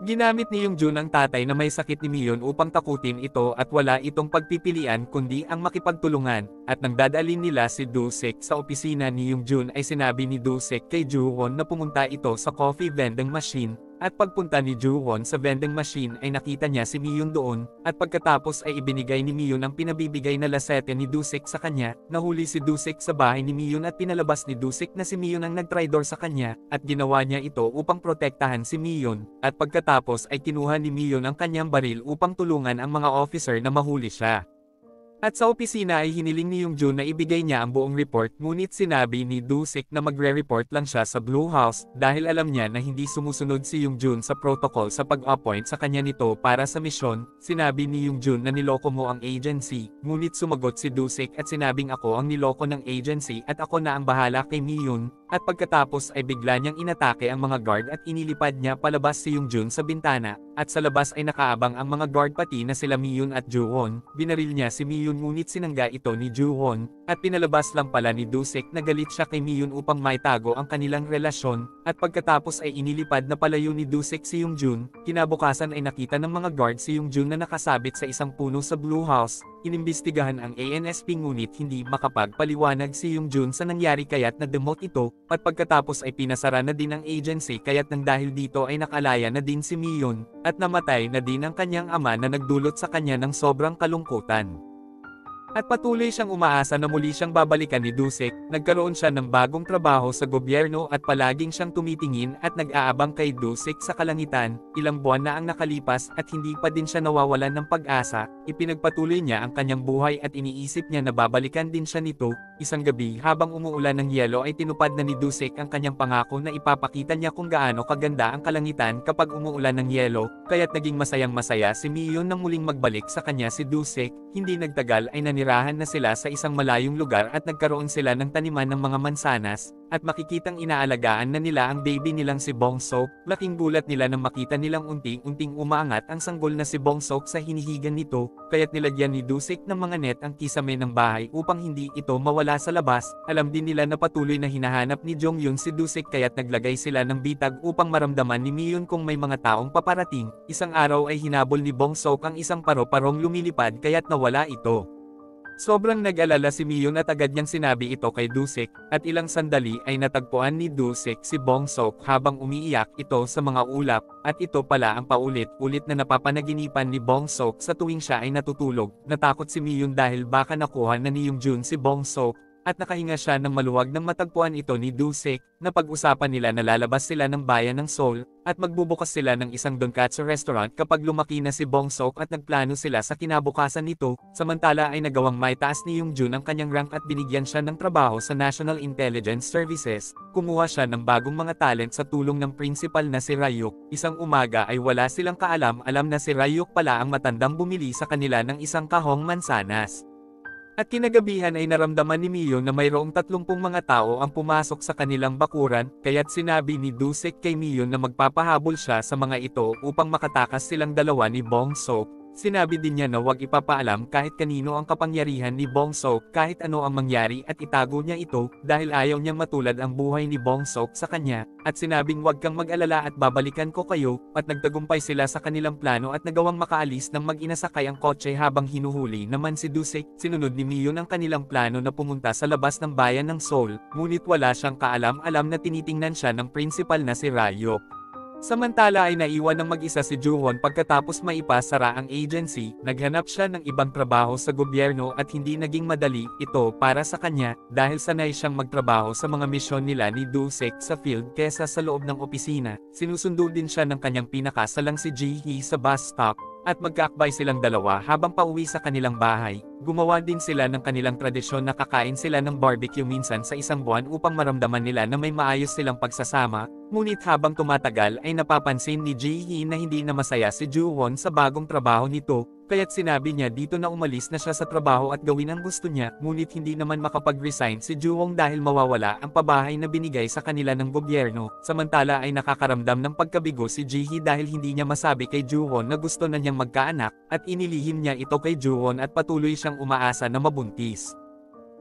Ginamit ni Young-jun ang tatay na may sakit ni Mion upang takutin ito at wala itong pagpipilian kundi ang makipagtulungan, at nang dadalhin nila si Dusik sa opisina ni Young-jun ay sinabi ni Dusik kay Joo-won na pumunta ito sa coffee vending machine, at pagpunta ni Joo-won sa vending machine ay nakita niya si Mion doon, at pagkatapos ay ibinigay ni Mion ang pinabibigay na lasete ni Dusik sa kanya. Nahuli si Dusik sa bahay ni Mion at pinalabas ni Dusik na si Mion ang nagtraidor sa kanya, at ginawa niya ito upang protektahan si Mion, at pagkatapos ay kinuha ni Mion ang kanyang baril upang tulungan ang mga officer na mahuli siya. At sa opisina ay hiniling ni Young-jun na ibigay niya ang buong report ngunit sinabi ni Dusik na magre-report lang siya sa Blue House dahil alam niya na hindi sumusunod si Young-jun sa protocol sa pag-appoint sa kanya nito para sa misyon. Sinabi ni Young-jun na niloko mo ang agency, ngunit sumagot si Dusik at sinabing ako ang niloko ng agency at ako na ang bahala kay Mion. At pagkatapos ay bigla niyang inatake ang mga guard at inilipad niya palabas si Young-jun sa bintana, at sa labas ay nakaabang ang mga guard pati na sila Mion at Joo-won. Binaril niya si Mion ngunit sinangga ito ni Joo-won, at pinalabas lang pala ni Dusik na galit siya kay Mion upang maitago ang kanilang relasyon, at pagkatapos ay inilipad na palayo ni Dusik si Young-jun. Kinabukasan ay nakita ng mga guard si Young-jun na nakasabit sa isang puno sa Blue House. Inimbestigahan ang ANSP ngunit hindi makapagpaliwanag si Young-jun sa nangyari kaya't na-demote ito, at pagkatapos ay pinasara na din ang agency kaya't nang dahil dito ay nakalaya na din si Mion, at namatay na din ang kanyang ama na nagdulot sa kanya ng sobrang kalungkutan. At patuloy siyang umaasa na muli siyang babalikan ni Dusek. Nagkaroon siya ng bagong trabaho sa gobyerno at palaging siyang tumitingin at nag-aabang kay Dusek sa kalangitan. Ilang buwan na ang nakalipas at hindi pa din siya nawawalan ng pag-asa. Ipinagpatuloy niya ang kanyang buhay at iniisip niya na babalikan din siya nito. Isang gabi habang umuulan ng yelo ay tinupad na ni Dusek ang kanyang pangako na ipapakita niya kung gaano kaganda ang kalangitan kapag umuulan ng yelo, kaya't naging masayang-masaya si Mion nang muling magbalik sa kanya si Dusek. Hindi nagtagal ay nanirahan na sila sa isang malayong lugar at nagkaroon sila ng taniman ng mga mansanas, at makikitang inaalagaan na nila ang baby nilang si Bongsok. Laking gulat nila nang makita nilang unting-unting umaangat ang sanggol na si Bongsok sa hinihigan nito, kaya't nilagyan ni Dusek ng mga net ang kisame ng bahay upang hindi ito mawala sa labas. Alam din nila na patuloy na hinahanap ni Jongyun si Dusek kaya't naglagay sila ng bitag upang maramdaman ni Mion kung may mga taong paparating. Isang araw ay hinabol ni Bongsok ang isang paro-parong lumilipad kaya't nawala ito. Sobrang nag-alala si Mion at agad niyang sinabi ito kay Dusek, at ilang sandali ay natagpuan ni Dusek si Bongsok habang umiiyak ito sa mga ulap, at ito pala ang paulit-ulit na napapanaginipan ni Bongsok sa tuwing siya ay natutulog. Natakot si Mion dahil baka nakuha na ni Yongjun si Bongsok, at nakahinga siya ng maluwag nang matagpuan ito ni Dusek. Napag-usapan nila na lalabas sila ng bayan ng Seoul, at magbubukas sila ng isang Donkatsu restaurant kapag lumaki na si Bongsok at nagplano sila sa kinabukasan nito. Samantala ay nagawang maitaas ni Yongjun ang kanyang rank at binigyan siya ng trabaho sa National Intelligence Services. Kumuha siya ng bagong mga talent sa tulong ng principal na si Ryuk. Isang umaga ay wala silang kaalam-alam na si Ryuk pala ang matandang bumili sa kanila ng isang kahong mansanas. At kinagabihan ay naramdaman ni Mion na mayroong 30 mga tao ang pumasok sa kanilang bakuran, kaya't sinabi ni Dusek kay Mion na magpapahabol siya sa mga ito upang makatakas silang dalawa ni Bongsok. Sinabi din niya na huwag ipapaalam kahit kanino ang kapangyarihan ni Bongsok kahit ano ang mangyari at itago niya ito dahil ayaw niyang matulad ang buhay ni Bongsok sa kanya, at sinabing huwag kang mag-alala at babalikan ko kayo, at nagtagumpay sila sa kanilang plano at nagawang makaalis ng mag-ina sakay ang kotse habang hinuhuli naman si Dusek. Sinunod ni Mion ang kanilang plano na pumunta sa labas ng bayan ng Seoul, ngunit wala siyang kaalam-alam na tinitingnan siya ng principal na si Ryuk. Samantala ay naiwan ng mag-isa si Juwon pagkatapos maipasara ang agency. Naghanap siya ng ibang trabaho sa gobyerno at hindi naging madali ito para sa kanya dahil sanay siyang magtrabaho sa mga misyon nila ni Dusek sa field kesa sa loob ng opisina. Sinusundo din siya ng kanyang pinakasalang si Ji-hee sa bus stop, at magkaakbay silang dalawa habang pauwi sa kanilang bahay. Gumawa din sila ng kanilang tradisyon na kakain sila ng barbecue minsan sa isang buwan upang maramdaman nila na may maayos silang pagsasama. Ngunit habang tumatagal ay napapansin ni Ji-hee na hindi na masaya si Juwon sa bagong trabaho nito, kaya't sinabi niya dito na umalis na siya sa trabaho at gawin ang gusto niya. Ngunit hindi naman makapag-resign si Juwon dahil mawawala ang pabahay na binigay sa kanila ng gobyerno. Samantala ay nakakaramdam ng pagkabigo si Ji-hee dahil hindi niya masabi kay Juwon na gusto na niyang magkaanak, at inilihim niya ito kay Juwon at patuloy siyang umaasa na mabuntis.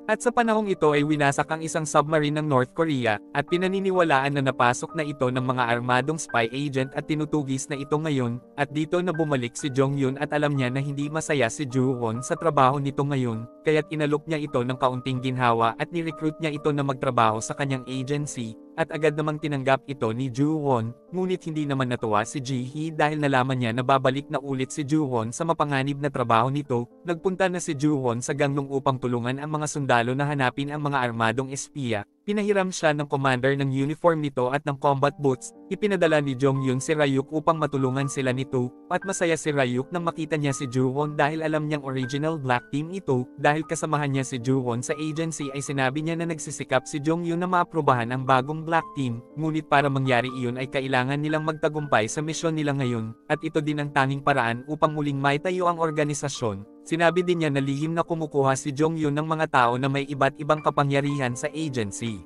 At sa panahong ito ay winasak ang isang submarine ng North Korea, at pinaniniwalaan na napasok na ito ng mga armadong spy agent at tinutugis na ito ngayon, at dito na bumalik si Jongyun at alam niya na hindi masaya si Juwon sa trabaho nito ngayon, kaya't inalok niya ito ng kaunting ginhawa at ni-recruit niya ito na magtrabaho sa kanyang agency. At agad namang tinanggap ito ni Juwon, ngunit hindi naman natuwa si Ji-hee dahil nalaman niya na babalik na ulit si Juwon sa mapanganib na trabaho nito. Nagpunta na si Juwon sa Ganglong upang tulungan ang mga sundalo na hanapin ang mga armadong espiya. Pinahiram siya ng commander ng uniform nito at ng combat boots. Ipinadala ni Jongyun si Ryuk upang matulungan sila nito, at masaya si Ryuk nang makita niya si Juwon dahil alam niyang original black team ito. Dahil kasamahan niya si Juwon sa agency ay sinabi niya na nagsisikap si Jongyun na maaprobahan ang bagong black team, ngunit para mangyari iyon ay kailangan nilang magtagumpay sa misyon nila ngayon, at ito din ang tanging paraan upang muling maitayo ang organisasyon. Sinabi din niya na lihim na kumukuha si Jongyun ng mga tao na may iba't ibang kapangyarihan sa agency.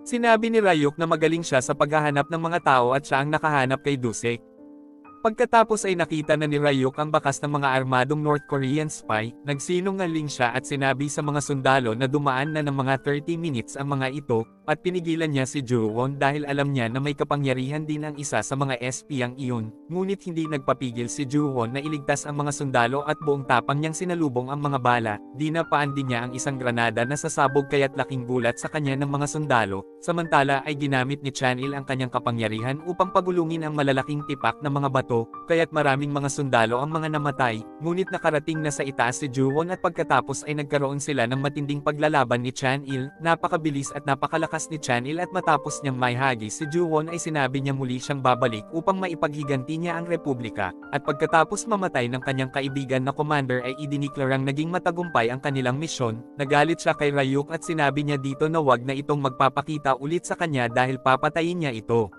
Sinabi ni Ryuk na magaling siya sa paghahanap ng mga tao at siya ang nakahanap kay Dusek. Pagkatapos ay nakita na ni Ryuk ang bakas ng mga armadong North Korean spy, nagsinungaling siya at sinabi sa mga sundalo na dumaan na ng mga 30 minutes ang mga ito, at pinigilan niya si Juwon dahil alam niya na may kapangyarihan din ang isa sa mga espiyang iyon. Ngunit hindi nagpapigil si Juwon na iligtas ang mga sundalo at buong tapang niyang sinalubong ang mga bala. Dinapaan din niya ang isang granada na sasabog kaya't laking gulat sa kanya ng mga sundalo. Samantala ay ginamit ni Chanil ang kanyang kapangyarihan upang pagulungin ang malalaking tipak ng mga bato ito, kaya't maraming mga sundalo ang mga namatay, ngunit nakarating na sa itaas si Ju-won at pagkatapos ay nagkaroon sila ng matinding paglalaban ni Chan-il, napakabilis at napakalakas ni Chan-il at matapos niyang maihagis si Ju-won ay sinabi niya muli siyang babalik upang maipaghiganti niya ang republika, at pagkatapos mamatay ng kanyang kaibigan na commander ay idiniklarang naging matagumpay ang kanilang misyon. Nagalit siya kay Ryuk at sinabi niya dito na wag na itong magpapakita ulit sa kanya dahil papatayin niya ito.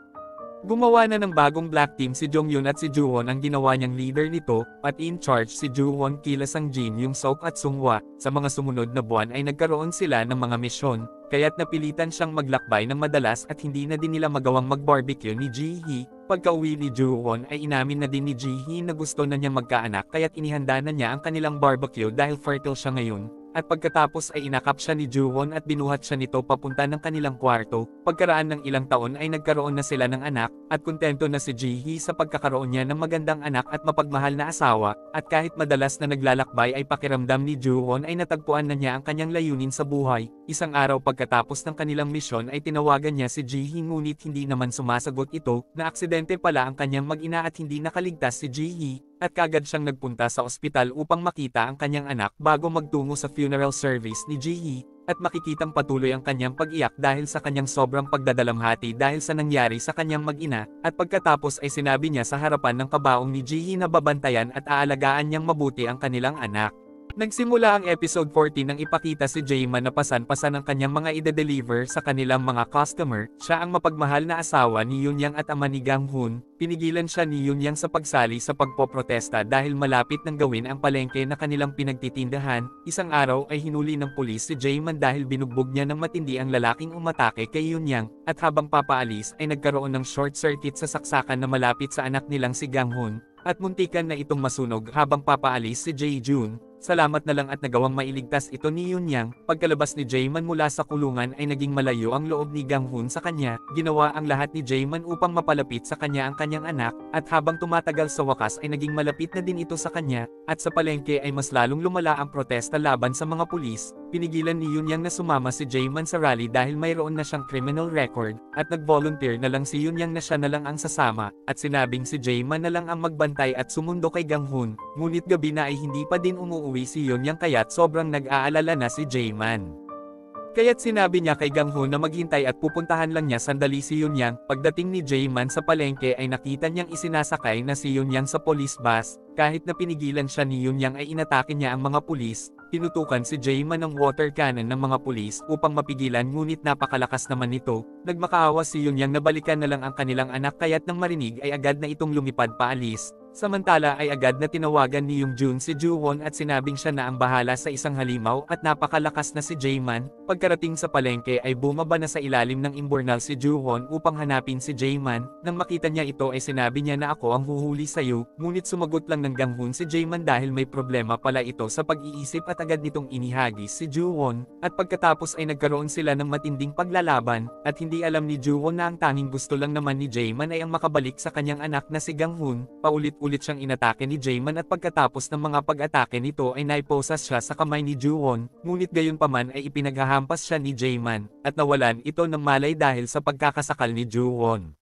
Gumawa na ng bagong black team si Jong-hyun at si Ju-won ang ginawa niyang leader nito, at in charge si Ju-won kila Sang Jin Yung Sok at Sung-hwa. Sa mga sumunod na buwan ay nagkaroon sila ng mga misyon, kaya't napilitan siyang maglakbay ng madalas at hindi na din nila magawang mag-barbecue ni Ji-hee. Pagka-uwi ni Ju-won ay inamin na din ni Ji-hee na gusto na niya magkaanak kaya't inihanda na niya ang kanilang barbecue dahil fertile siya ngayon. At pagkatapos ay inakap siya ni Ju-won at binuhat siya nito papunta ng kanilang kwarto. Pagkaraan ng ilang taon ay nagkaroon na sila ng anak, at kontento na si Ji-hee sa pagkakaroon niya ng magandang anak at mapagmahal na asawa, at kahit madalas na naglalakbay ay pakiramdam ni Ju-won ay natagpuan na niya ang kanyang layunin sa buhay. Isang araw pagkatapos ng kanilang misyon ay tinawagan niya si Ji-hee ngunit hindi naman sumasagot ito, na aksidente pala ang kanyang mag-ina at hindi nakaligtas si Ji-hee. At kagad siyang nagpunta sa ospital upang makita ang kanyang anak bago magtungo sa funeral service ni Ji-hee, at makikitang patuloy ang kanyang pag-iyak dahil sa kanyang sobrang pagdadalamhati dahil sa nangyari sa kanyang mag-ina, at pagkatapos ay sinabi niya sa harapan ng kabaong ni Ji-hee na babantayan at aalagaan niyang mabuti ang kanilang anak. Nagsimula ang episode 14 nang ipakita si Jaeman na pasan-pasan ang kanyang mga ide-deliver sa kanilang mga customer. Siya ang mapagmahal na asawa ni Yoon-yang at ama ni Gang-hoon. Pinigilan siya ni Yoon-yang sa pagsali sa pagpoprotesta dahil malapit nang gawin ang palengke na kanilang pinagtitindahan. Isang araw ay hinuli ng pulis si Jaeman dahil binugbog niya ng matindi ang lalaking umatake kay Yoon-yang, at habang papaalis ay nagkaroon ng short circuit sa saksakan na malapit sa anak nilang si Gang-hoon, at muntikan na itong masunog habang papaalis si Jae-jun. Salamat na lang at nagawang mailigtas ito ni Yoon-yang. Pagkalabas ni Jaeman mula sa kulungan ay naging malayo ang loob ni Gang-hoon sa kanya. Ginawa ang lahat ni Jaeman upang mapalapit sa kanya ang kanyang anak, at habang tumatagal sa wakas ay naging malapit na din ito sa kanya, at sa palengke ay mas lalong lumala ang protesta laban sa mga pulis. Pinigilan ni Yoon-yang na sumama si Jaeman sa rally dahil mayroon na siyang criminal record, at nag-volunteer na lang si Yoon-yang na siya na lang ang sasama, at sinabing si Jaeman na lang ang magbantay at sumundo kay Gang-hoon. Ngunit gabi na ay hindi pa din umuwi si Yoon-yang kaya't sobrang nag-aalala na si Jaeman. Kaya't sinabi niya kay Gang-hoon na maghintay at pupuntahan lang niya sandali si Yoon-yang. Pagdating ni Jaeman sa palengke ay nakita niyang isinasakay na si Yoon-yang sa police bus. Kahit na pinigilan siya ni Yoon-yang ay inatake niya ang mga pulis. Tinutukan si Jaeman ng water cannon ng mga pulis upang mapigilan ngunit napakalakas naman nito. Nagmakaawa si Yoon-yang na balikan na lang ang kanilang anak kaya't nang marinig ay agad na itong lumipad paalis. Samantala ay agad na tinawagan ni Yoon-jun si Ju-won at sinabing siya na ang bahala sa isang halimaw at napakalakas na si Jaeman. Pagkarating sa palengke ay bumaba na sa ilalim ng imburnal si Ju-won upang hanapin si Jaeman. Nang makita niya ito ay sinabi niya na ako ang huhuli sa'yo, ngunit sumagot lang ng Gang-hoon si Jaeman dahil may problema pala ito sa pag-iisip at agad nitong inihagis si Ju-won. At pagkatapos ay nagkaroon sila ng matinding paglalaban, at hindi alam ni Ju-won na ang tanging gusto lang naman ni Jaeman ay ang makabalik sa kanyang anak na si Gang-hoon. Paulit-ulit siyang inatake ni Jaeman at pagkatapos ng mga pag-atake nito ay naiposas siya sa kamay ni Ju-won, ngunit gayunpaman ay ipinaghahampas siya ni Jaeman, at nawalan ito ng malay dahil sa pagkakasakal ni Ju-won.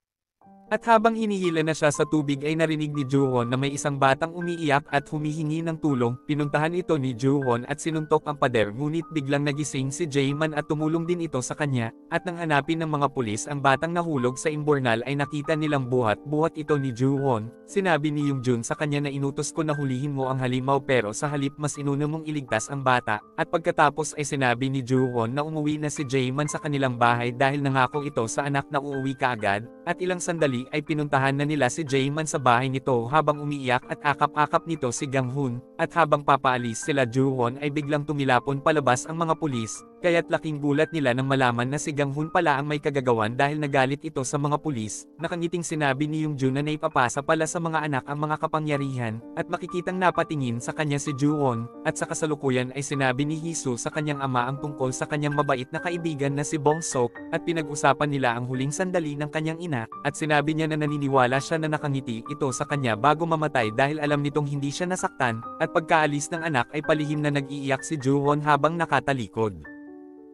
At habang hinihila na siya sa tubig ay narinig ni Ju-won na may isang batang umiiyak at humihingi ng tulong. Pinuntahan ito ni Ju-won at sinuntok ang pader ngunit biglang nagising si Jaeman at tumulong din ito sa kanya, at nang hanapin ng mga pulis ang batang nahulog sa imburnal ay nakita nilang buhat ito ni Ju-won. Sinabi ni Yoon-jun sa kanya na inutos ko na hulihin mo ang halimaw pero sa halip mas inuna mong iligtas ang bata, at pagkatapos ay sinabi ni Ju-won na umuwi na si Jaeman sa kanilang bahay dahil nangako ito sa anak na uuwi kaagad, at ilang sandali ay pinuntahan na nila si Jaeman sa bahay nito habang umiiyak at akap-akap nito si Gang-hoon, at habang papaalis sila Ju-won ay biglang tumilapon palabas ang mga pulis, kaya't laking gulat nila nang malaman na si Gang-hoon pala ang may kagagawan dahil nagalit ito sa mga pulis. Nakangiting sinabi ni Yoon-jun na naipapasa pala sa mga anak ang mga kapangyarihan, at makikitang napatingin sa kanya si Ju-won, at sa kasalukuyan ay sinabi ni Hee-soo sa kanyang ama ang tungkol sa kanyang mabait na kaibigan na si Bong-sok, at pinag-usapan nila ang huling sandali ng kanyang ina, at sinabi niya na naniniwala siya na nakangiti ito sa kanya bago mamatay dahil alam nitong hindi siya nasaktan, at pagkaalis ng anak ay palihim na nag-iiyak si Ju-won habang nakatalikod.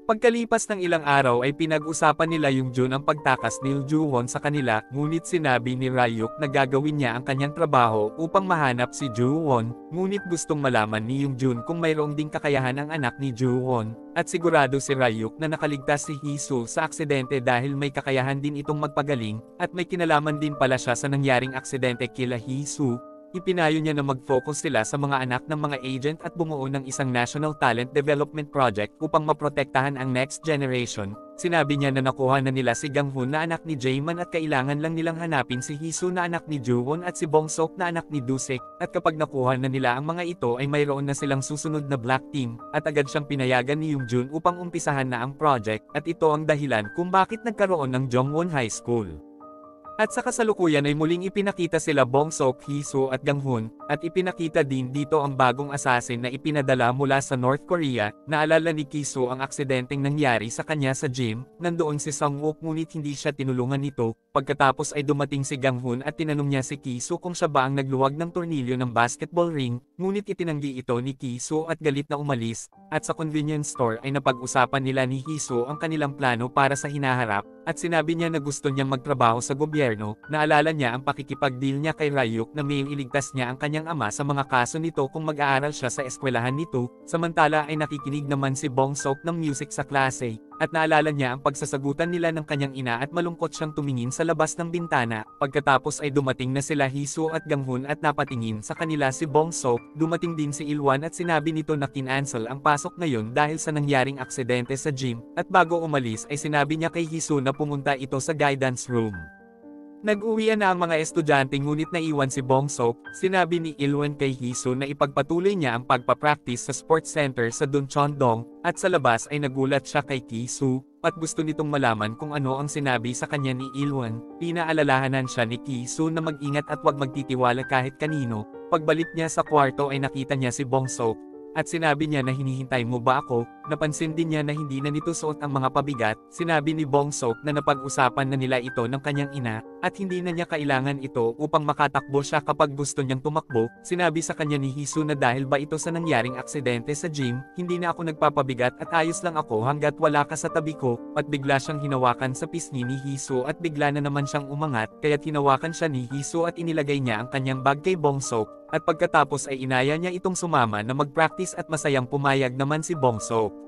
Pagkalipas ng ilang araw ay pinag-usapan nila yung Jun ang pagtakas ni Joo-won sa kanila, ngunit sinabi ni Ryuk na gagawin niya ang kanyang trabaho upang mahanap si Joo-won, ngunit gustong malaman ni Yung Jun kung mayroong ding kakayahan ang anak ni Joo-won, at sigurado si Ryuk na nakaligtas si Hee-soo sa aksidente dahil may kakayahan din itong magpagaling, at may kinalaman din pala siya sa nangyaring aksidente kila Hee-soo. Ipinayo niya na mag-focus sila sa mga anak ng mga agent at bumuo ng isang National Talent Development Project upang maprotektahan ang next generation. Sinabi niya na nakuha na nila si Gang-hoon na anak ni Jaeman at kailangan lang nilang hanapin si Hee-soo na anak ni Joo-won at si Bong-seok na anak ni Do-sik, at kapag nakuha na nila ang mga ito ay mayroon na silang susunod na black team, at agad siyang pinayagan ni Yung Jun upang umpisahan na ang project, at ito ang dahilan kung bakit nagkaroon ng Jongwon High School. At sa kasalukuyan ay muling ipinakita sila Bong-seok, Hee-soo at Gang-hoon, at ipinakita din dito ang bagong assassin na ipinadala mula sa North Korea. Naalala ni Hee-soo ang aksidenteng nangyari sa kanya sa gym, nandoon si Sang-wook ngunit hindi siya tinulungan nito. Pagkatapos ay dumating si Gang-hoon at tinanong niya si Hee-soo kung siya ba ang nagluwag ng tornilyo ng basketball ring, ngunit itinanggi ito ni Hee-soo at galit na umalis, at sa convenience store ay napag-usapan nila ni Hee-soo ang kanilang plano para sa hinaharap, at sinabi niya na gusto niyang magtrabaho sa gobyerno. Naalala niya ang pakikipag-deal niya kay Ryuk na may iligtas niya ang kanyang ama sa mga kaso nito kung mag-aaral siya sa eskwelahan nito, samantala ay nakikinig naman si Bong-seok ng music sa klase. At naalala niya ang pagsasagutan nila ng kanyang ina at malungkot siyang tumingin sa labas ng bintana. Pagkatapos ay dumating na sila Hee-soo at Gang-hoon at napatingin sa kanila si Bong-seok. Dumating din si Il-won at sinabi nito na kinancel ang pasok ngayon dahil sa nangyaring aksidente sa gym, at bago umalis ay sinabi niya kay Hee-soo na pumunta ito sa guidance room. Nag-uwian na ang mga estudyante ngunit naiwan si Bong-seok. Sinabi ni Il-won kay Hee-soo na ipagpatuloy niya ang pagpapractice sa sports center sa Duncheon-dong, at sa labas ay nagulat siya kay Hee-soo, at gusto nitong malaman kung ano ang sinabi sa kanya ni Il-won. Pinaalalahanan siya ni Hee-soo na mag-ingat at wag magtitiwala kahit kanino. Pagbalik niya sa kwarto ay nakita niya si Bong-seok, at sinabi niya na hinihintay mo ba ako. Napansin din niya na hindi na nito suot ang mga pabigat. Sinabi ni Bong-seok na napag-usapan na nila ito ng kanyang ina, at hindi na niya kailangan ito upang makatakbo siya kapag gusto niyang tumakbo. Sinabi sa kanya ni Hee-soo na dahil ba ito sa nangyaring aksidente sa gym, hindi na ako nagpapabigat at ayos lang ako hanggat wala ka sa tabi ko, at bigla siyang hinawakan sa pisngi ni Hee-soo at bigla na naman siyang umangat, kaya't hinawakan siya ni Hee-soo at inilagay niya ang kanyang bag kay Bong-seok, at pagkatapos ay inaya niya itong sumama na mag-practice at masayang pumayag naman si Bong-seok.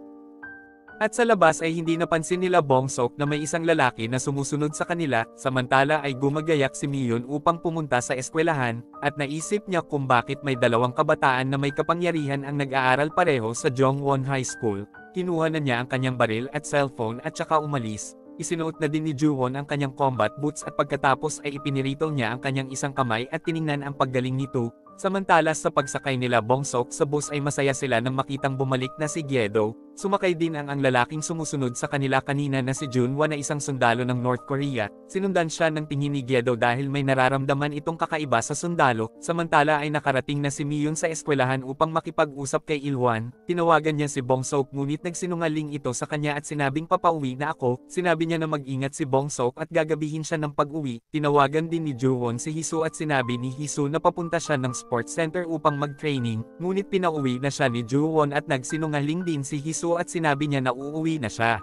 At sa labas ay hindi napansin nila Bong-seok na may isang lalaki na sumusunod sa kanila, samantala ay gumagayak si Mion upang pumunta sa eskwelahan, at naisip niya kung bakit may dalawang kabataan na may kapangyarihan ang nag-aaral pareho sa Jongwon High School. Kinuha na niya ang kanyang baril at cellphone at saka umalis. Isinuot na din ni Joo-won ang kanyang combat boots at pagkatapos ay ipinirito niya ang kanyang isang kamay at tiningnan ang paggaling nito. Samantala sa pagsakay nila Bong-seok sa bus ay masaya sila nang makitang bumalik na si Gyedo. Sumakay din ang lalaking sumusunod sa kanila kanina na si Junhwa na isang sundalo ng North Korea. Sinundan siya ng tingin ni Gyedo dahil may nararamdaman itong kakaiba sa sundalo. Samantala ay nakarating na si Mion sa eskwelahan upang makipag-usap kay Il-won. Tinawagan niya si Bong-seok ngunit nagsinungaling ito sa kanya at sinabing papauwi na ako. Sinabi niya na mag-ingat si Bong-seok at gagabihin siya ng pag-uwi. Tinawagan din ni Joo-won si Hee-soo at sinabi ni Hee-soo na papunta siya ng sports center upang mag-training, ngunit pinauwi na siya ni Joo-won at nagsinungaling din si Hee-soo at sinabi niya na uuwi na siya.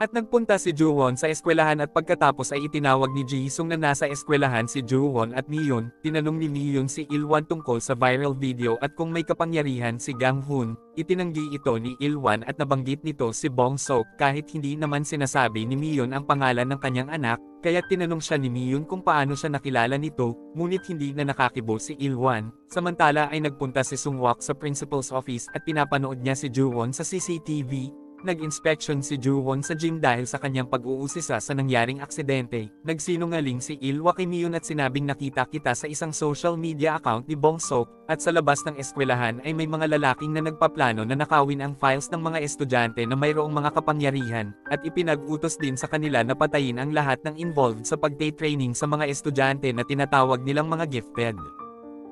At nagpunta si Joo-won sa eskwelahan at pagkatapos ay itinawag ni Ji-sung na nasa eskwelahan si Joo-won at Mion. Tinanong ni Mion si Il-won tungkol sa viral video at kung may kapangyarihan si Gang-hoon. Itinanggi ito ni Il-won at nabanggit nito si Bong-seok kahit hindi naman sinasabi ni Mion ang pangalan ng kanyang anak, kaya tinanong siya ni Mion kung paano siya nakilala nito, ngunit hindi na nakakibo si Il-won. Samantala ay nagpunta si Sung-wook sa principal's office at pinapanood niya si Joo-won sa CCTV. Nag-inspection si Joo-won sa gym dahil sa kanyang pag-uusisa sa nangyaring aksidente. Nagsinungaling si Il-won kay Mion at sinabing nakita kita sa isang social media account ni Bong-seok, at sa labas ng eskwelahan ay may mga lalaking na nagpaplano na nakawin ang files ng mga estudyante na mayroong mga kapangyarihan, at ipinag-utos din sa kanila na patayin ang lahat ng involved sa pagte-training sa mga estudyante na tinatawag nilang mga gifted.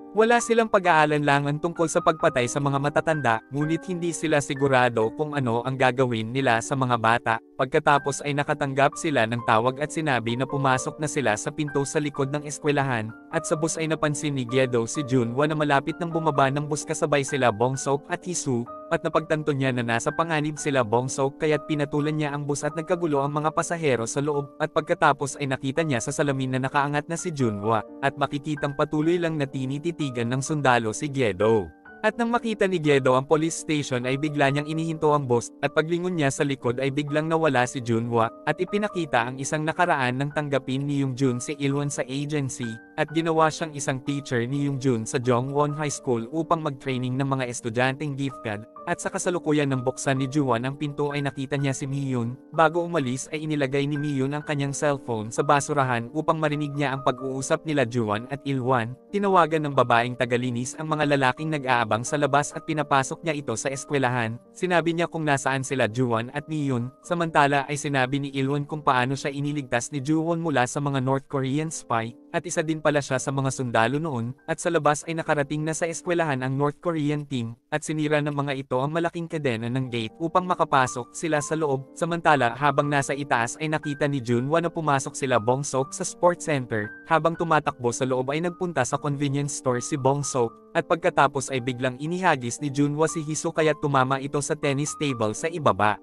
Wala silang pag-aalanlangan tungkol sa pagpatay sa mga matatanda, ngunit hindi sila sigurado kung ano ang gagawin nila sa mga bata. Pagkatapos ay nakatanggap sila ng tawag at sinabi na pumasok na sila sa pinto sa likod ng eskwelahan, at sa bus ay napansin ni Gyedo si Junhwa na malapit nang bumaba ng bus kasabay sila Bong-seok at Hee-soo. at napagtanto niya na nasa panganib sila Bong-sok kaya't pinatulan niya ang bus at nagkagulo ang mga pasahero sa loob at pagkatapos ay nakita niya sa salamin na nakaangat na si Junhwa at makikitang patuloy lang na tinititigan ng sundalo si Gyedo. At nang makita ni Gyedo ang police station ay bigla niyang inihinto ang bus at paglingon niya sa likod ay biglang nawala si Junhwa at ipinakita ang isang nakaraan ng tanggapin ni Yoongjun si Ilwon sa agency at ginawa siyang isang teacher ni Yoongjun sa Jongwon High School upang mag-training ng mga estudyanteng gift-gad at sa kasalukuyan ng buksan ni Juwon ang pinto ay nakita niya si Miyun. Bago umalis ay inilagay ni Miyun ang kanyang cellphone sa basurahan upang marinig niya ang pag-uusap nila Juwon at Ilwan. Tinawagan ng babaeng tagalinis ang mga lalaking nag-aabang sa labas at pinapasok niya ito sa eskwelahan. Sinabi niya kung nasaan sila Juwon at Miyun, samantala ay sinabi ni Ilwan kung paano siya iniligtas ni Juwon mula sa mga North Korean spy. At isa din pala siya sa mga sundalo noon, at sa labas ay nakarating na sa eskwelahan ang North Korean team, at sinira ng mga ito ang malaking kadena ng gate upang makapasok sila sa loob. Samantala habang nasa itaas ay nakita ni Junhwa na pumasok sila Bong-sok sa sports center, habang tumatakbo sa loob ay nagpunta sa convenience store si Bong-sok, at pagkatapos ay biglang inihagis ni Junhwa si Hisu kaya tumama ito sa tennis table sa ibaba.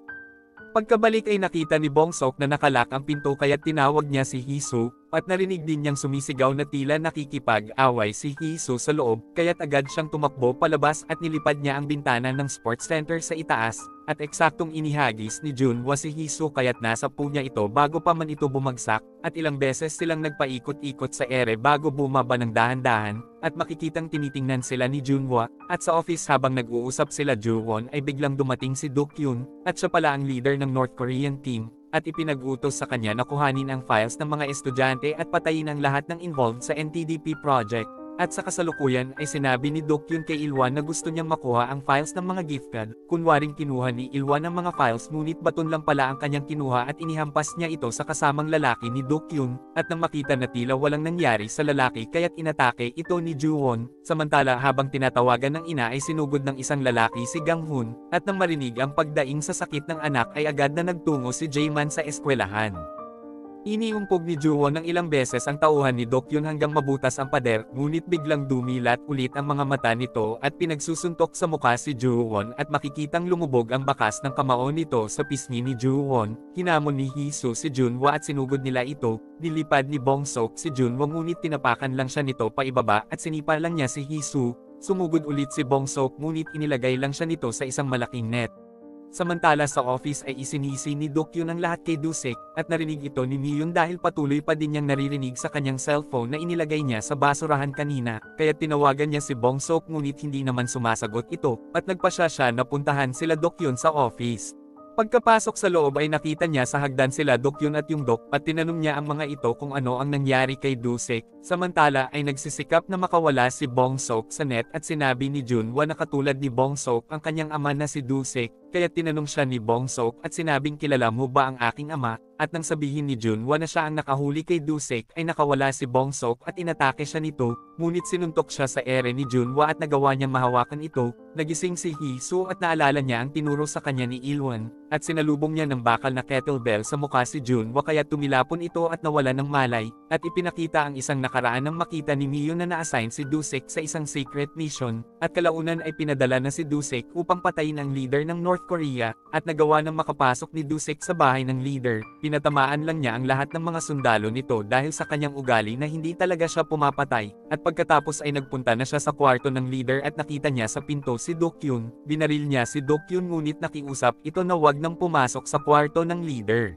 Pagkabalik ay nakita ni Bong-sok na nakalak ang pinto kaya't tinawag niya si Hisu, at narinig din niyang sumisigaw na tila nakikipag-away si Hisu sa loob, kaya't agad siyang tumakbo palabas at nilipad niya ang bintana ng sports center sa itaas, at eksaktong inihagis ni Junhwa si Hisu kaya't nasa po niya ito bago pa man ito bumagsak, at ilang beses silang nagpaikot-ikot sa ere bago bumaba ng dahan-dahan, at makikitang tinitingnan sila ni Junhwa, at sa office habang nag-uusap sila Juwon ay biglang dumating si Do-kyun, at siya pala ang leader ng North Korean team, at ipinag-utos sa kanya na kuhanin ang files ng mga estudyante at patayin ang lahat ng involved sa NTDP project. At sa kasalukuyan ay sinabi ni Do-kyun kay Ilwan na gusto niyang makuha ang files ng mga gift card. Kunwaring kinuha ni Ilwan ang mga files ngunit baton lang pala ang kanyang kinuha at inihampas niya ito sa kasamang lalaki ni Do-kyun. At nang makita na tila walang nangyari sa lalaki kaya't inatake ito ni Juwon. Samantala habang tinatawagan ng ina ay sinugod ng isang lalaki si Gang-hun. At nang marinig ang pagdaing sa sakit ng anak ay agad na nagtungo si Jaeman sa eskwelahan. Iniumpog ni Juwon ng ilang beses ang tauhan ni Do-kyun hanggang mabutas ang pader, ngunit biglang dumilat ulit ang mga mata nito at pinagsusuntok sa mukha si Juwon at makikitang lumubog ang bakas ng kamao nito sa pisngi ni Juwon. Hinamon ni Hisu si Junhwa at sinugod nila ito, nilipad ni Bong-sok si Junhwa ngunit tinapakan lang siya nito paibaba at sinipa lang niya si Hisu. Sumugod ulit si Bong-sok ngunit inilagay lang siya nito sa isang malaking net. Samantala sa office ay isinisi ni Do-kyun ang lahat kay Do-sik, at narinig ito ni Miyun dahil patuloy pa din niyang naririnig sa kanyang cellphone na inilagay niya sa basurahan kanina, kaya tinawagan niya si Bong-sok ngunit hindi naman sumasagot ito, at nagpasya siya na puntahan sila Do-kyun sa office. Pagkapasok sa loob ay nakita niya sa hagdan sila Do-kyun at yung Dok at tinanong niya ang mga ito kung ano ang nangyari kay Do-sik. Samantala ay nagsisikap na makawala si Bong-sok sa net at sinabi ni Junhwa na katulad ni Bong-sok ang kanyang ama na si Do-sik, kaya tinanong siya ni Bong-sok at sinabing kilala mo ba ang aking ama? At nang sabihin ni Junhwa na siya ang nakahuli kay Do-sik ay nakawala si Bong-sok at inatake siya nito, ngunit sinuntok siya sa ere ni Junhwa at nagawa niyang mahawakan ito. Nagising si Hisu at naalala niya ang tinuro sa kanya ni Ilwan, at sinalubong niya ng bakal na kettlebell sa mukha si Junhwa kaya tumilapon ito at nawala ng malay, at ipinakita ang isang nakaraan nang makita ni Miyun na na-assign si Do-sik sa isang secret mission, at kalaunan ay pinadala na si Do-sik upang patayin ang leader ng North Korea, at nagawa ng makapasok ni Do-sik sa bahay ng leader. Pinatamaan lang niya ang lahat ng mga sundalo nito dahil sa kanyang ugali na hindi talaga siya pumapatay, at pagkatapos ay nagpunta na siya sa kwarto ng leader at nakita niya sa pinto si Do-kyun. Binaril niya si Do-kyun ngunit nakiusap ito na wag nang pumasok sa kwarto ng leader.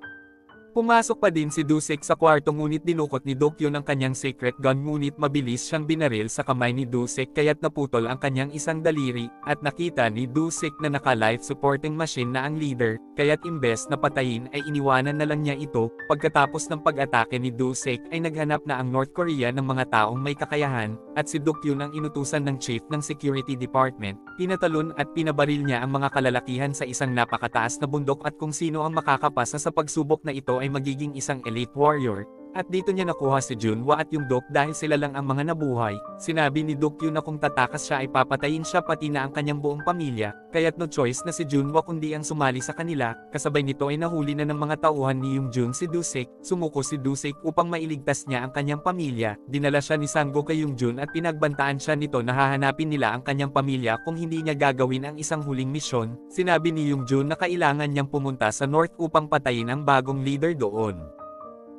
Pumasok pa din si Do-sik sa kwarto ngunit dinukot ni Do-kyun ang kanyang secret gun ngunit mabilis siyang binaril sa kamay ni Do-sik kaya't naputol ang kanyang isang daliri, at nakita ni Do-sik na naka-life supporting machine na ang leader, kaya't imbes na patayin ay iniwanan na lang niya ito. Pagkatapos ng pag-atake ni Do-sik ay naghanap na ang North Korea ng mga taong may kakayahan, at si Do-kyun ang inutusan ng chief ng security department. Pinatalon at pinabaril niya ang mga kalalakihan sa isang napakataas na bundok at kung sino ang makakapasa sa pagsubok na ito ay magiging isang elite warrior. At dito niya nakuha si Junhwa at yung Dok dahil sila lang ang mga nabuhay. Sinabi ni Dokyu na kung tatakas siya ay papatayin siya pati na ang kanyang buong pamilya, kaya't no choice na si Junhwa kundi ang sumali sa kanila. Kasabay nito ay nahuli na ng mga tauhan ni Yongjun si Dusik. Sumuko si Dusik upang mailigtas niya ang kanyang pamilya. Dinala siya ni Sanggo kay Yongjun at pinagbantaan siya nito na hahanapin nila ang kanyang pamilya kung hindi niya gagawin ang isang huling misyon. Sinabi ni Yongjun na kailangan niyang pumunta sa North upang patayin ang bagong leader doon.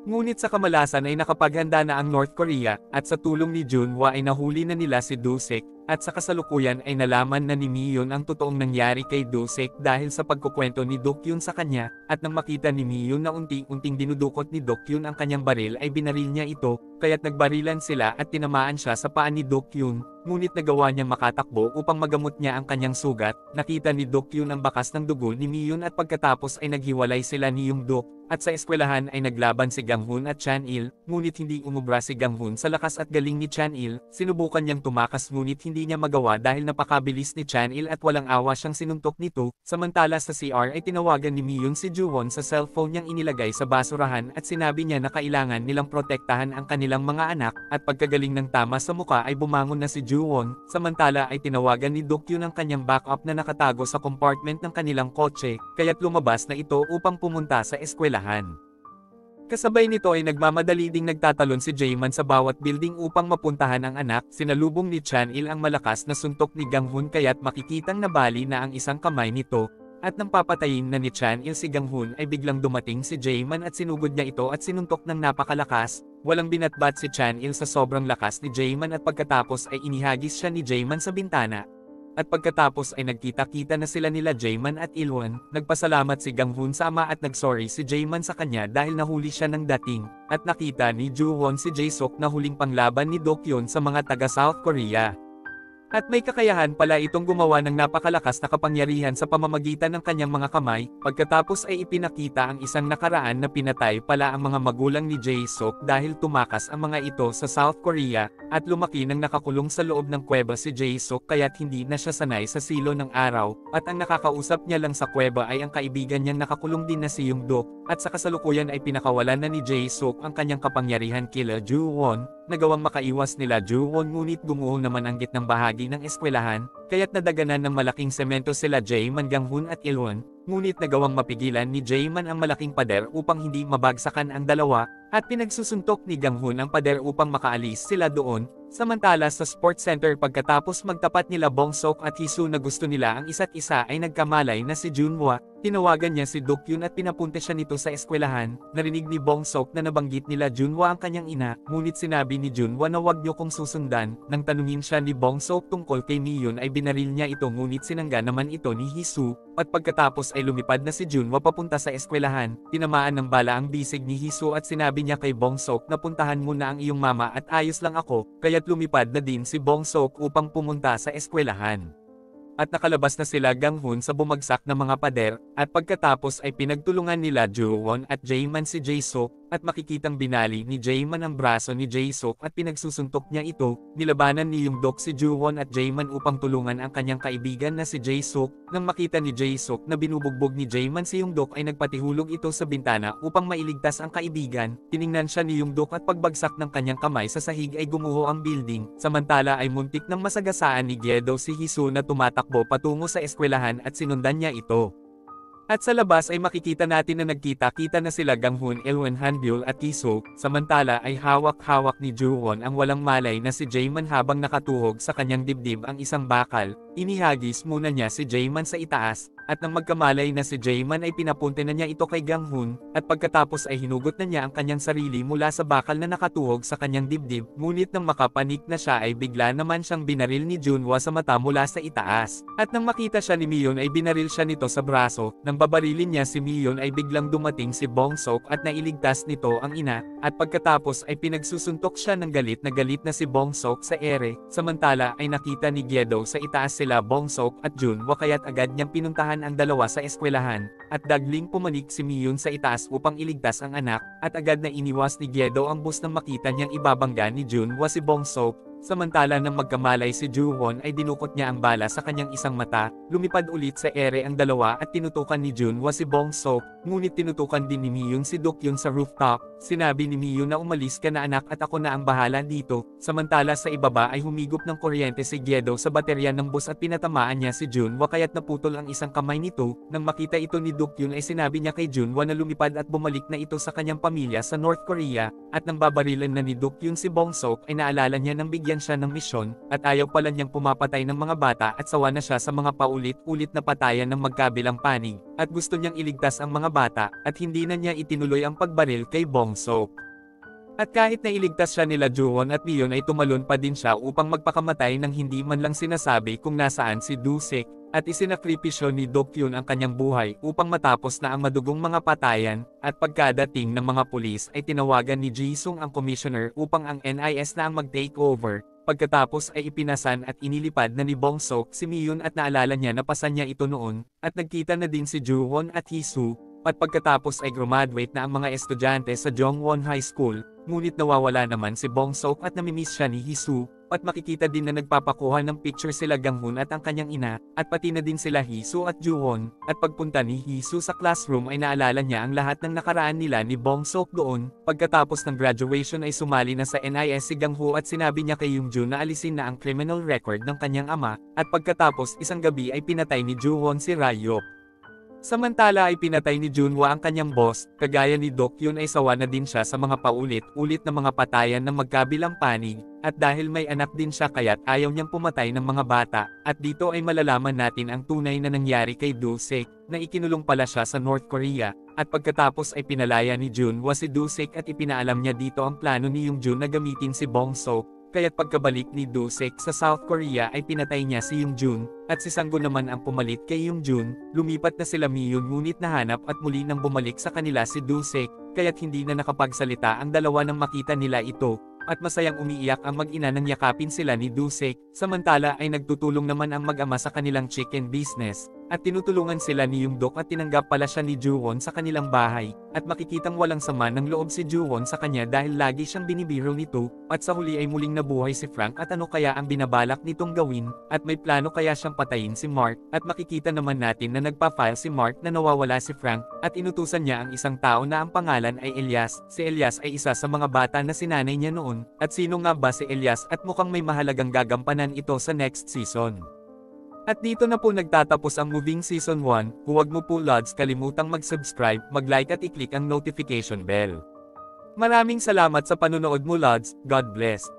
Ngunit sa kamalasan ay nakapaghanda na ang North Korea, at sa tulong ni Junhwa ay nahuli na nila si Dusik, at sa kasalukuyan ay nalaman na ni Mion ang totoong nangyari kay Dusik dahil sa pagkukwento ni Dokyun sa kanya, at nang makita ni Mion na unti-unting dinudukot ni Dokyun ang kanyang baril ay binaril niya ito, kaya't nagbarilan sila at tinamaan siya sa paa ni Dokyun, ngunit nagawa niyang makatakbo upang magamot niya ang kanyang sugat. Nakita ni Dokyun ang bakas ng dugo ni Mion at pagkatapos ay naghiwalay sila ni Yongdok. At sa eskwelahan ay naglaban si Ganghun at Chanil, ngunit hindi umubra si Ganghun sa lakas at galing ni Chanil. Sinubukan niyang tumakas ngunit hindi niya magawa dahil napakabilis ni Chanil at walang awa siyang sinuntok nito. Samantala sa CR ay tinawagan ni Mion si Juwon sa cellphone niyang inilagay sa basurahan at sinabi niya na kailangan nilang protektahan ang kanilang mga anak, at pagkagaling ng tama sa muka ay bumangon na si Juwon. Samantala ay tinawagan ni Dokyun ang kanyang backup na nakatago sa compartment ng kanilang kotse, kaya't lumabas na ito upang pumunta sa eskwelahan. Kasabay nito ay nagmamadali ding nagtatalon si Jaeman sa bawat building upang mapuntahan ang anak. Sinalubong ni Chanil ang malakas na suntok ni Ganghun kaya't makikitang nabali na ang isang kamay nito. At nang papatayin na ni Chanil si Ganghun ay biglang dumating si Jaeman at sinugod niya ito at sinuntok ng napakalakas. Walang binatbat si Chanil sa sobrang lakas ni Jaeman at pagkatapos ay inihagis siya ni Jaeman sa bintana. At pagkatapos ay nagkita-kita na sila nila Jaeman at Ilwon. Nagpasalamat si Ganghun sa ama at nagsorry si Jaeman sa kanya dahil nahuli siya ng dating. At nakita ni Juwon si Jae-suk na huling panglaban ni Dokyun sa mga taga South Korea. At may kakayahan pala itong gumawa ng napakalakas na kapangyarihan sa pamamagitan ng kanyang mga kamay. Pagkatapos ay ipinakita ang isang nakaraan na pinatay pala ang mga magulang ni Jae-suk dahil tumakas ang mga ito sa South Korea, at lumaki nang nakakulong sa loob ng kuweba si Jae-suk kaya't hindi na siya sanay sa silo ng araw, at ang nakakausap niya lang sa kuweba ay ang kaibigan niyang nakakulong din na si Yongdok, at sa kasalukuyan ay pinakawalan na ni Jae-suk ang kanyang kapangyarihan kila Juwon. Nagawang makaiwas nila Juwon ngunit gumuho naman ang gitnang bahagi ng eskwelahan, kaya't nadaganan ng malaking semento sila Jaeman, Ganghun at Ilwon, ngunit nagawang mapigilan ni Jaeman ang malaking pader upang hindi mabagsakan ang dalawa, at pinagsusuntok ni Ganghun ang pader upang makaalis sila doon. Samantala sa sports center pagkatapos magtapat nila Bongsok at Hisu na gusto nila ang isa't isa ay nagkamalay na si Junhwa. Tinawagan niya si Dokyun at pinapunta siya nito sa eskwelahan. Narinig ni Bongsok na nabanggit nila Junhwa ang kanyang ina, ngunit sinabi ni Junhwa na wag niyo kong susundan. Nang tanungin siya ni Bongsok tungkol kay Mion ay binaril niya ito ngunit sinangga naman ito ni Hisu. At pagkatapos ay lumipad na si Junhwa papunta sa eskwelahan. Tinamaan ng bala ang bisig ni Hisu at sinabi niya kay Bongsok na puntahan mo na ang iyong mama at ayos lang ako, kaya't lumipad na din si Bongsok upang pumunta sa eskwelahan. At nakalabas na sila Ganghun sa bumagsak na mga pader, at pagkatapos ay pinagtulungan nila Juwon at Jaeman si Jae-suk, at makikitang binali ni Jaeman ang braso ni Jae-suk at pinagsusuntok niya ito. Nilabanan ni Yongdok si Juwon at Jaeman upang tulungan ang kanyang kaibigan na si Jae-suk. Nang makita ni Jae-suk na binubugbog ni Jaeman si Yongdok ay nagpatihulog ito sa bintana upang mailigtas ang kaibigan. Tiningnan siya ni Yongdok at pagbagsak ng kanyang kamay sa sahig ay gumuho ang building. Samantala ay muntik nang masagasaan ni Gyedo si Hisu na tumatakbo patungo sa eskwelahan at sinundan niya ito. At sa labas ay makikita natin na nagkita-kita na sila Ganghun, Ilwon, Hanbyul at Hisu. Samantala ay hawak-hawak ni Juwon ang walang malay na si Jaeman habang nakatuhog sa kanyang dibdib ang isang bakal. Inihagis muna niya si Jaeman sa itaas, at nang magkamalay na si Jaeman ay pinapunte na niya ito kay Ganghun, at pagkatapos ay hinugot na niya ang kanyang sarili mula sa bakal na nakatuhog sa kanyang dibdib. Ngunit nang makapanik na siya ay bigla naman siyang binaril ni Junhwa sa mata mula sa itaas. At nang makita siya ni Mion ay binaril siya nito sa braso. Nang babarilin niya si Mion ay biglang dumating si Bongsok at nailigtas nito ang ina, at pagkatapos ay pinagsusuntok siya ng galit na si Bongsok sa ere. Samantala ay nakita ni Gyedo sa itaas sila Bongsok at Junhwa kaya't agad niyang pinuntahan ang dalawa sa eskwelahan, at dagling pumanik si Mion sa itaas upang iligtas ang anak, at agad na iniwas ni Gyedo ang bus nang makita niyang ibabangga ni Junhwa si Bongsok. Samantala nang magkamalay si Juwon ay dinukot niya ang bala sa kanyang isang mata, lumipad ulit sa ere ang dalawa at tinutukan ni Junhwa si Bongsok. Ngunit tinutukan din ni Miyun si Dokyun sa rooftop. Sinabi ni Miyun na umalis ka na anak at ako na ang bahala dito. Samantala sa ibaba ay humigop ng kuryente si Gyedo sa baterya ng bus at pinatamaan niya si Junhwa kaya't naputol ang isang kamay nito. Nang makita ito ni Dokyun ay sinabi niya kay Junhwa na lumipad at bumalik na ito sa kanyang pamilya sa North Korea. At nang babarilan na ni Dokyun si Bongsok ay naalala niya nang bigyan siya ng misyon at ayaw pala niyang pumapatay ng mga bata at sawa na siya sa mga paulit-ulit na patayan ng magkabilang panig. At gusto niyang iligtas ang mga bata, at hindi na niya itinuloy ang pagbaril kay Bongsok. At kahit na iligtas siya nila Juwon at Mion ay tumalon pa din siya upang magpakamatay nang hindi man lang sinasabi kung nasaan si Dusik, at isinakripisyo ni Dokyun ang kanyang buhay upang matapos na ang madugong mga patayan, at pagkadating ng mga pulis ay tinawagan ni Jisung ang commissioner upang ang NIS na ang mag-take over. Pagkatapos ay ipinasan at inilipad na ni Bongsok si Miyun at naalala niya na pasan niya ito noon, at nagkita na din si Juwon at Hisu, at pagkatapos ay graduate na ang mga estudyante sa Jongwon High School, ngunit nawawala naman si Bongsok at namimiss siya ni Hisu, at makikita din na nagpapakuha ng picture sila Ganghun at ang kanyang ina, at pati na din sila Hisu at Juwon, at pagpunta ni Hisu sa classroom ay naalala niya ang lahat ng nakaraan nila ni Bongsok doon. Pagkatapos ng graduation ay sumali na sa NIS si Gangho at sinabi niya kay Yoongjun na alisin na ang criminal record ng kanyang ama, at pagkatapos isang gabi ay pinatay ni Juwon si Rayop. Samantala ay pinatay ni Junhwa ang kanyang boss, kagaya ni Dokyun ay sawa na din siya sa mga paulit-ulit na mga patayan ng magkabilang panig, at dahil may anak din siya kaya't ayaw niyang pumatay ng mga bata, at dito ay malalaman natin ang tunay na nangyari kay Dusik, na ikinulong pala siya sa North Korea, at pagkatapos ay pinalaya ni Junhwa si Dusik at ipinaalam niya dito ang plano ni Yoongjun na gamitin si Bongsok. Kaya't pagkabalik ni Dusik sa South Korea ay pinatay niya si Yoongjun, at si Sanggo naman ang pumalit kay Yoongjun. Lumipat na sila Miyun ngunit nahanap at muli nang bumalik sa kanila si Dusik, kaya't hindi na nakapagsalita ang dalawa nang makita nila ito, at masayang umiiyak ang mag-ina nang yakapin sila ni Dusik. Samantala ay nagtutulong naman ang mag-ama sa kanilang chicken business, at tinutulungan sila ni Yoongdok at tinanggap pala siya ni Juwon sa kanilang bahay, at makikitang walang sama ng loob si Juwon sa kanya dahil lagi siyang binibiro nito, at sa huli ay muling nabuhay si Frank at ano kaya ang binabalak nitong gawin, at may plano kaya siyang patayin si Mark, at makikita naman natin na nagpa-file si Mark na nawawala si Frank, at inutusan niya ang isang tao na ang pangalan ay Elias. Si Elias ay isa sa mga bata na sinanay niya noon, at sino nga ba si Elias at mukhang may mahalagang gagampanan ito sa next season. At dito na po nagtatapos ang Moving Season 1, huwag mo po Lods kalimutang mag-subscribe, mag-like at i-click ang notification bell. Maraming salamat sa panunood mo Lods, God bless.